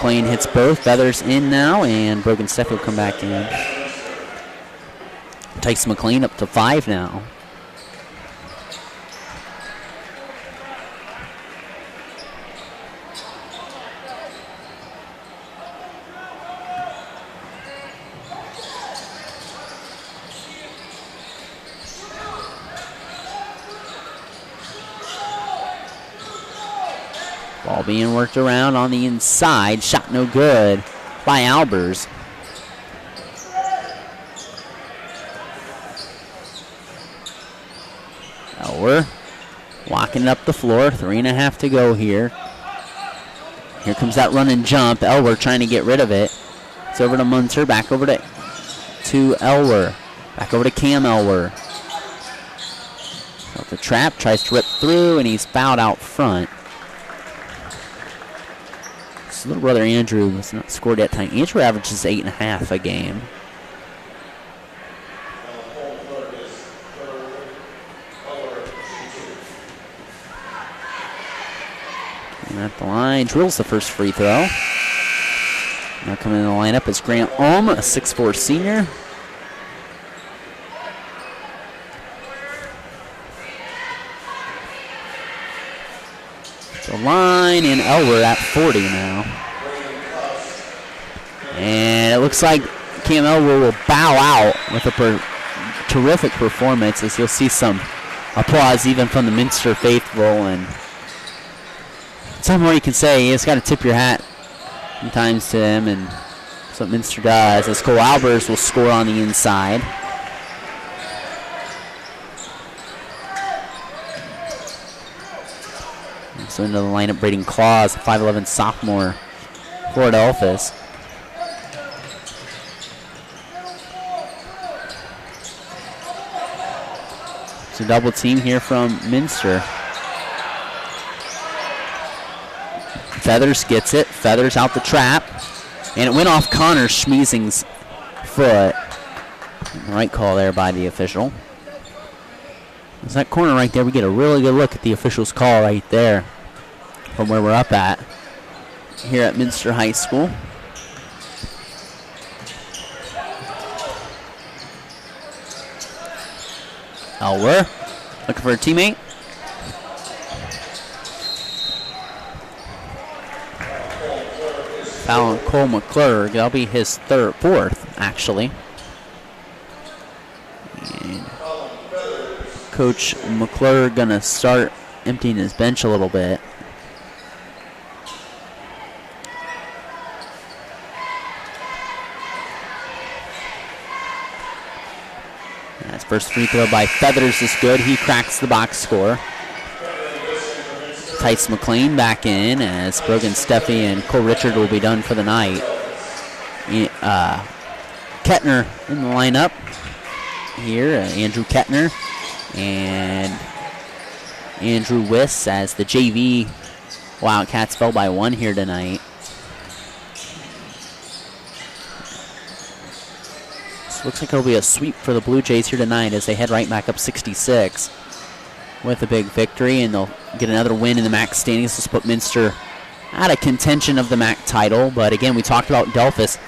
McLean hits both. Feathers in now, and Brogan Steffi will come back in. Tyson McLean up to 5 now. Ball being worked around on the inside. Shot no good by Albers. Elwer walking it up the floor. 3.5 to go here. Here comes that run and jump. Elwer trying to get rid of it. It's over to Munter. Back over to Elwer. Back over to Cam Elwer. Out the trap. Tries to rip through, and he's fouled out front. His little brother Andrew has not scored yet tonight. Andrew averages 8.5 a game. And at the line, drills the first free throw. Now coming in the lineup is Grant Ohm, a 6'4 senior. The line in Elwer at 40 now. And it looks like Cam Elwer will bow out with a terrific performance, as you'll see some applause even from the Minster faithful. And something more you can say, you just got to tip your hat sometimes to him, and that's what Minster does, as Cole Albers will score on the inside. So into the lineup, Braden Claus, 5'11 sophomore for Delphos. It's a double team here from Minster. Feathers gets it. Feathers out the trap. And it went off Connor Schmeezing's foot. Right call there by the official. There's that corner right there. We get a really good look at the official's call right there from where we're up at here at Minster High School. Elwer looking for a teammate. Foul on Cole McClurg. That'll be his fourth, actually. And Coach McClurg gonna start emptying his bench a little bit. His first free throw by Feathers is good. He cracks the box score. Tice McLean back in, as Brogan Steffi and Cole Richard will be done for the night. Kettner in the lineup here. Andrew Kettner and Andrew Wiss, as the JV Wildcats fell by 1 here tonight. So looks like it'll be a sweep for the Blue Jays here tonight, as they head right back up 66 with a big victory, and they'll get another win in the MAC standings. This will put Minster out of contention of the MAC title. But again, we talked about Delphos.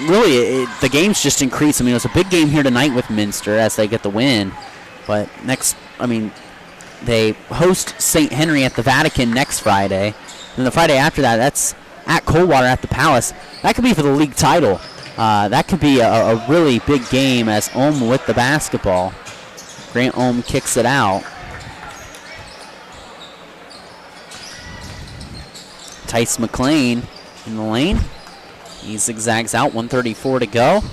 Really, the game's just increased. I mean, it was a big game here tonight with Minster as they get the win. But they host St. Henry at the Vatican next Friday. And the Friday after that, that's at Coldwater at the Palace. That could be for the league title. That could be a really big game, as Ohm with the basketball. Grant Ohm kicks it out. Tice McLean in the lane. He zigzags out, 1:34 to go.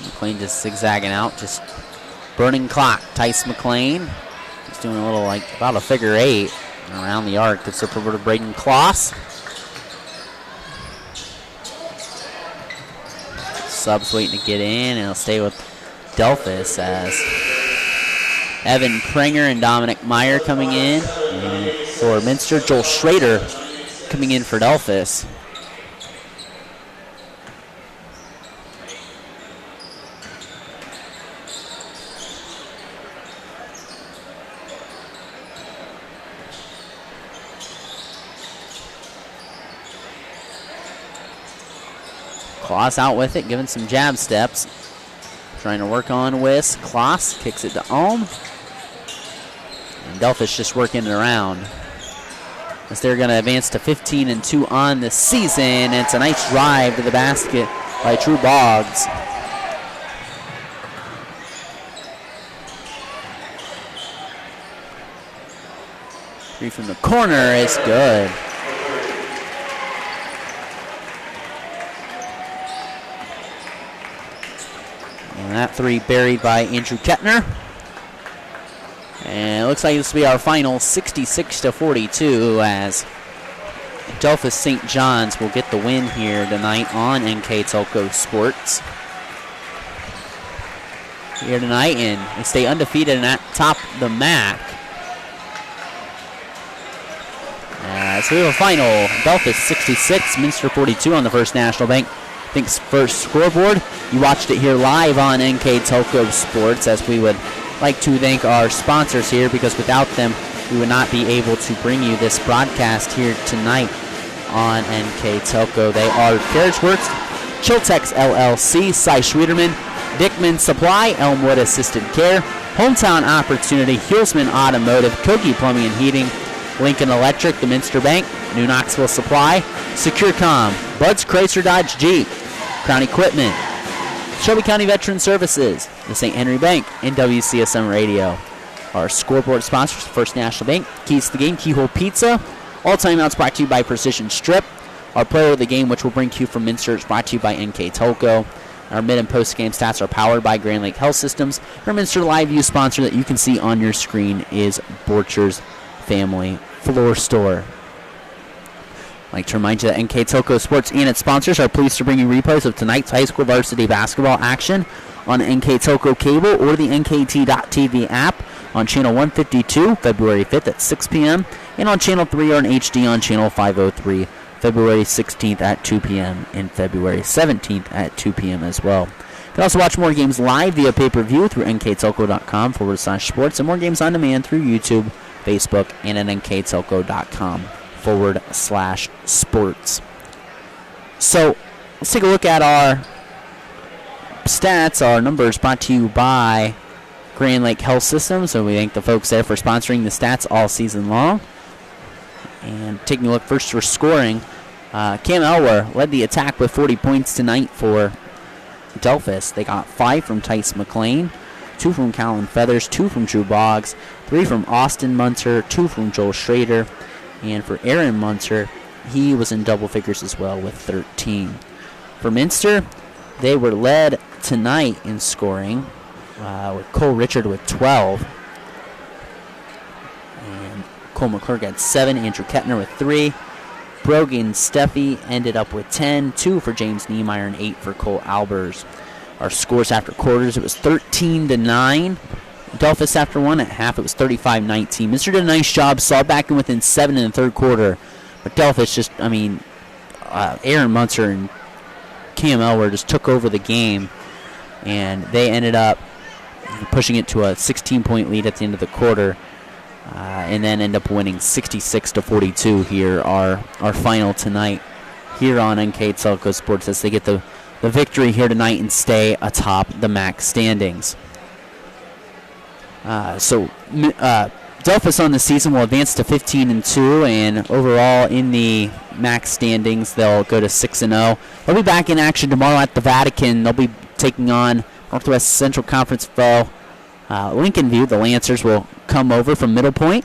McLean just zigzagging out, just burning clock. Tice McLean. He's doing a little, about a figure 8 around the arc. Gets up over to Braden Kloss. Subs waiting to get in, and he'll stay with Delphos, as Evan Prenger and Dominic Meyer coming in. And for Minster, Joel Schrader coming in for Delphos. Kloss out with it, giving some jab steps. Trying to work on Wiss. Kloss kicks it to Ulm. And Delphos just working it around. As they're going to advance to 15-2 on the season. It's a nice drive to the basket by Drew Boggs. Three from the corner is good. And that three buried by Andrew Kettner. And it looks like this will be our final 66-42 as Delphos St. John's will get the win here tonight on NK Telco Sports. Here tonight, and they stay undefeated and at top the MAC. So we have a final. Delphos 66, Minster 42 on the First National Bank. Think's first scoreboard. You watched it here live on NK Telco Sports, as we would like to thank our sponsors here, because without them we would not be able to bring you this broadcast here tonight on NK Telco. They are Carriage Works, Chiltex LLC, Cy Schwederman, Dickman Supply, Elmwood Assisted Care, Hometown Opportunity, Hulsman Automotive, Koki Plumbing and Heating, Lincoln Electric, the Minster Bank, New Knoxville Supply, SecureCom, Bud's Chrysler Dodge Jeep, Crown Equipment, Shelby County Veteran Services, the St. Henry Bank, and WCSM Radio. Our scoreboard sponsors, First National Bank, Keys to the Game, Keyhole Pizza. All timeouts brought to you by Precision Strip. Our player of the game, which will bring to you from Minster, is brought to you by NK Telco. Our mid and post game stats are powered by Grand Lake Health Systems. Our Minster Live View sponsor that you can see on your screen is Borcher's Family Floor Store. I'd like to remind you that NK Telco Sports and its sponsors are pleased to bring you replays of tonight's high school varsity basketball action on NK Telco Cable or the NKT.TV app on Channel 152, February 5th at 6 p.m., and on Channel 3 or in HD on Channel 503, February 16th at 2 p.m. and February 17th at 2 p.m. as well. You can also watch more games live via pay-per-view through nktelco.com/sports and more games on demand through YouTube, Facebook, and at nktelco.com/sports. So let's take a look at our stats, our numbers brought to you by Grand Lake Health Systems. So we thank the folks there for sponsoring the stats all season long. And taking a look first for scoring, Cam Elwer led the attack with 40 points tonight for Delphos. They got 5 from Tice McLean, 2 from Callan Feathers, 2 from Drew Boggs, 3 from Austin Munter, 2 from Joel Schrader, and for Aaron Munter, he was in double figures as well with 13. For Minster, they were led tonight in scoring with Cole Richard with 12. And Cole McClurg had 7, Andrew Kettner with 3. Brogan Steffi ended up with 10, 2 for James Niemeyer, and 8 for Cole Albers. Our scores after quarters, it was 13-9. Delphos after one. At half, it was 35-19. Minster did a nice job, saw back in within 7 in the third quarter. But Delphos just, Aaron Munter and Cam Elwer just took over the game. And they ended up pushing it to a 16-point lead at the end of the quarter. And then end up winning 66-42 here, our final tonight here on NK Telco Sports, as they get the victory here tonight and stay atop the MAC standings. So Delphos on the season will advance to 15-2, and overall in the MAC standings they'll go to 6-0. They'll be back in action tomorrow at the Vatican. They'll be taking on Northwest Central Conference foe Lincoln View. The Lancers will come over from Middle Point,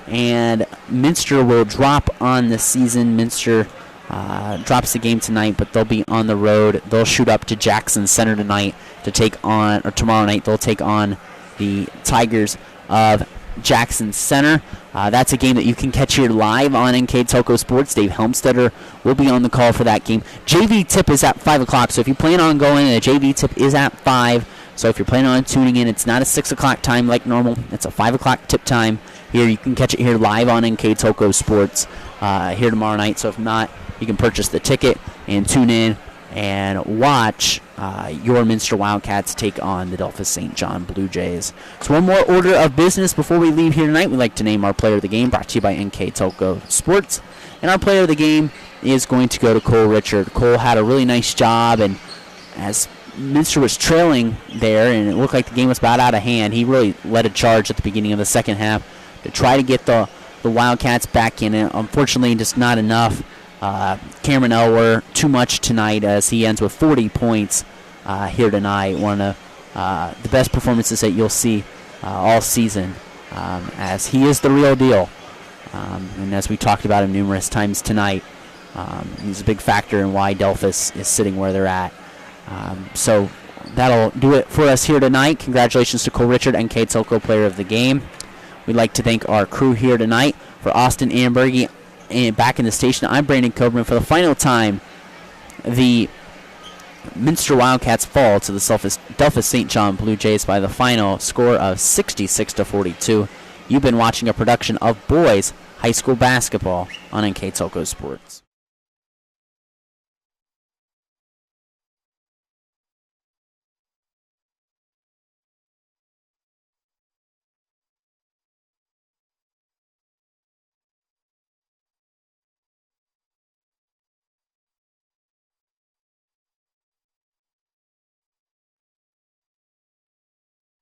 and Minster will drop on the season. Minster drops the game tonight, but they'll be on the road. They'll shoot up to Jackson Center tonight to take on, or tomorrow night they'll take on the Tigers of Jackson Center. That's a game that you can catch here live on NK Telco Sports. Dave Helmstetter will be on the call for that game. JV tip is at 5 o'clock, so if you plan on going, the JV tip is at 5. So if you're planning on tuning in, it's not a 6 o'clock time like normal. It's a 5 o'clock tip time. Here, you can catch it here live on NK Telco Sports here tomorrow night. So if not, you can purchase the ticket and tune in and watch your Minster Wildcats take on the Delphos St. John Blue Jays. So one more order of business before we leave here tonight. We'd like to name our player of the game, brought to you by NK Telco Sports. And our player of the game is going to go to Cole Richard. Cole had a really nice job, and as Minster was trailing there and it looked like the game was about out of hand, he really led a charge at the beginning of the second half to try to get the Wildcats back in it. Unfortunately, just not enough. Cameron Elwer, too much tonight as he ends with 40 points here tonight. One of the best performances that you'll see all season, as he is the real deal. And as we talked about him numerous times tonight, he's a big factor in why Delphos is sitting where they're at. So that'll do it for us here tonight. Congratulations to Cole Richard and Kate Silko, player of the game. We'd like to thank our crew here tonight. For Austin Ambergy and back in the station, I'm Brandon Coburn. For the final time, the Minster Wildcats fall to the Delphos St. John Blue Jays by the final score of 66-42. You've been watching a production of boys high school basketball on NK Telco Sports.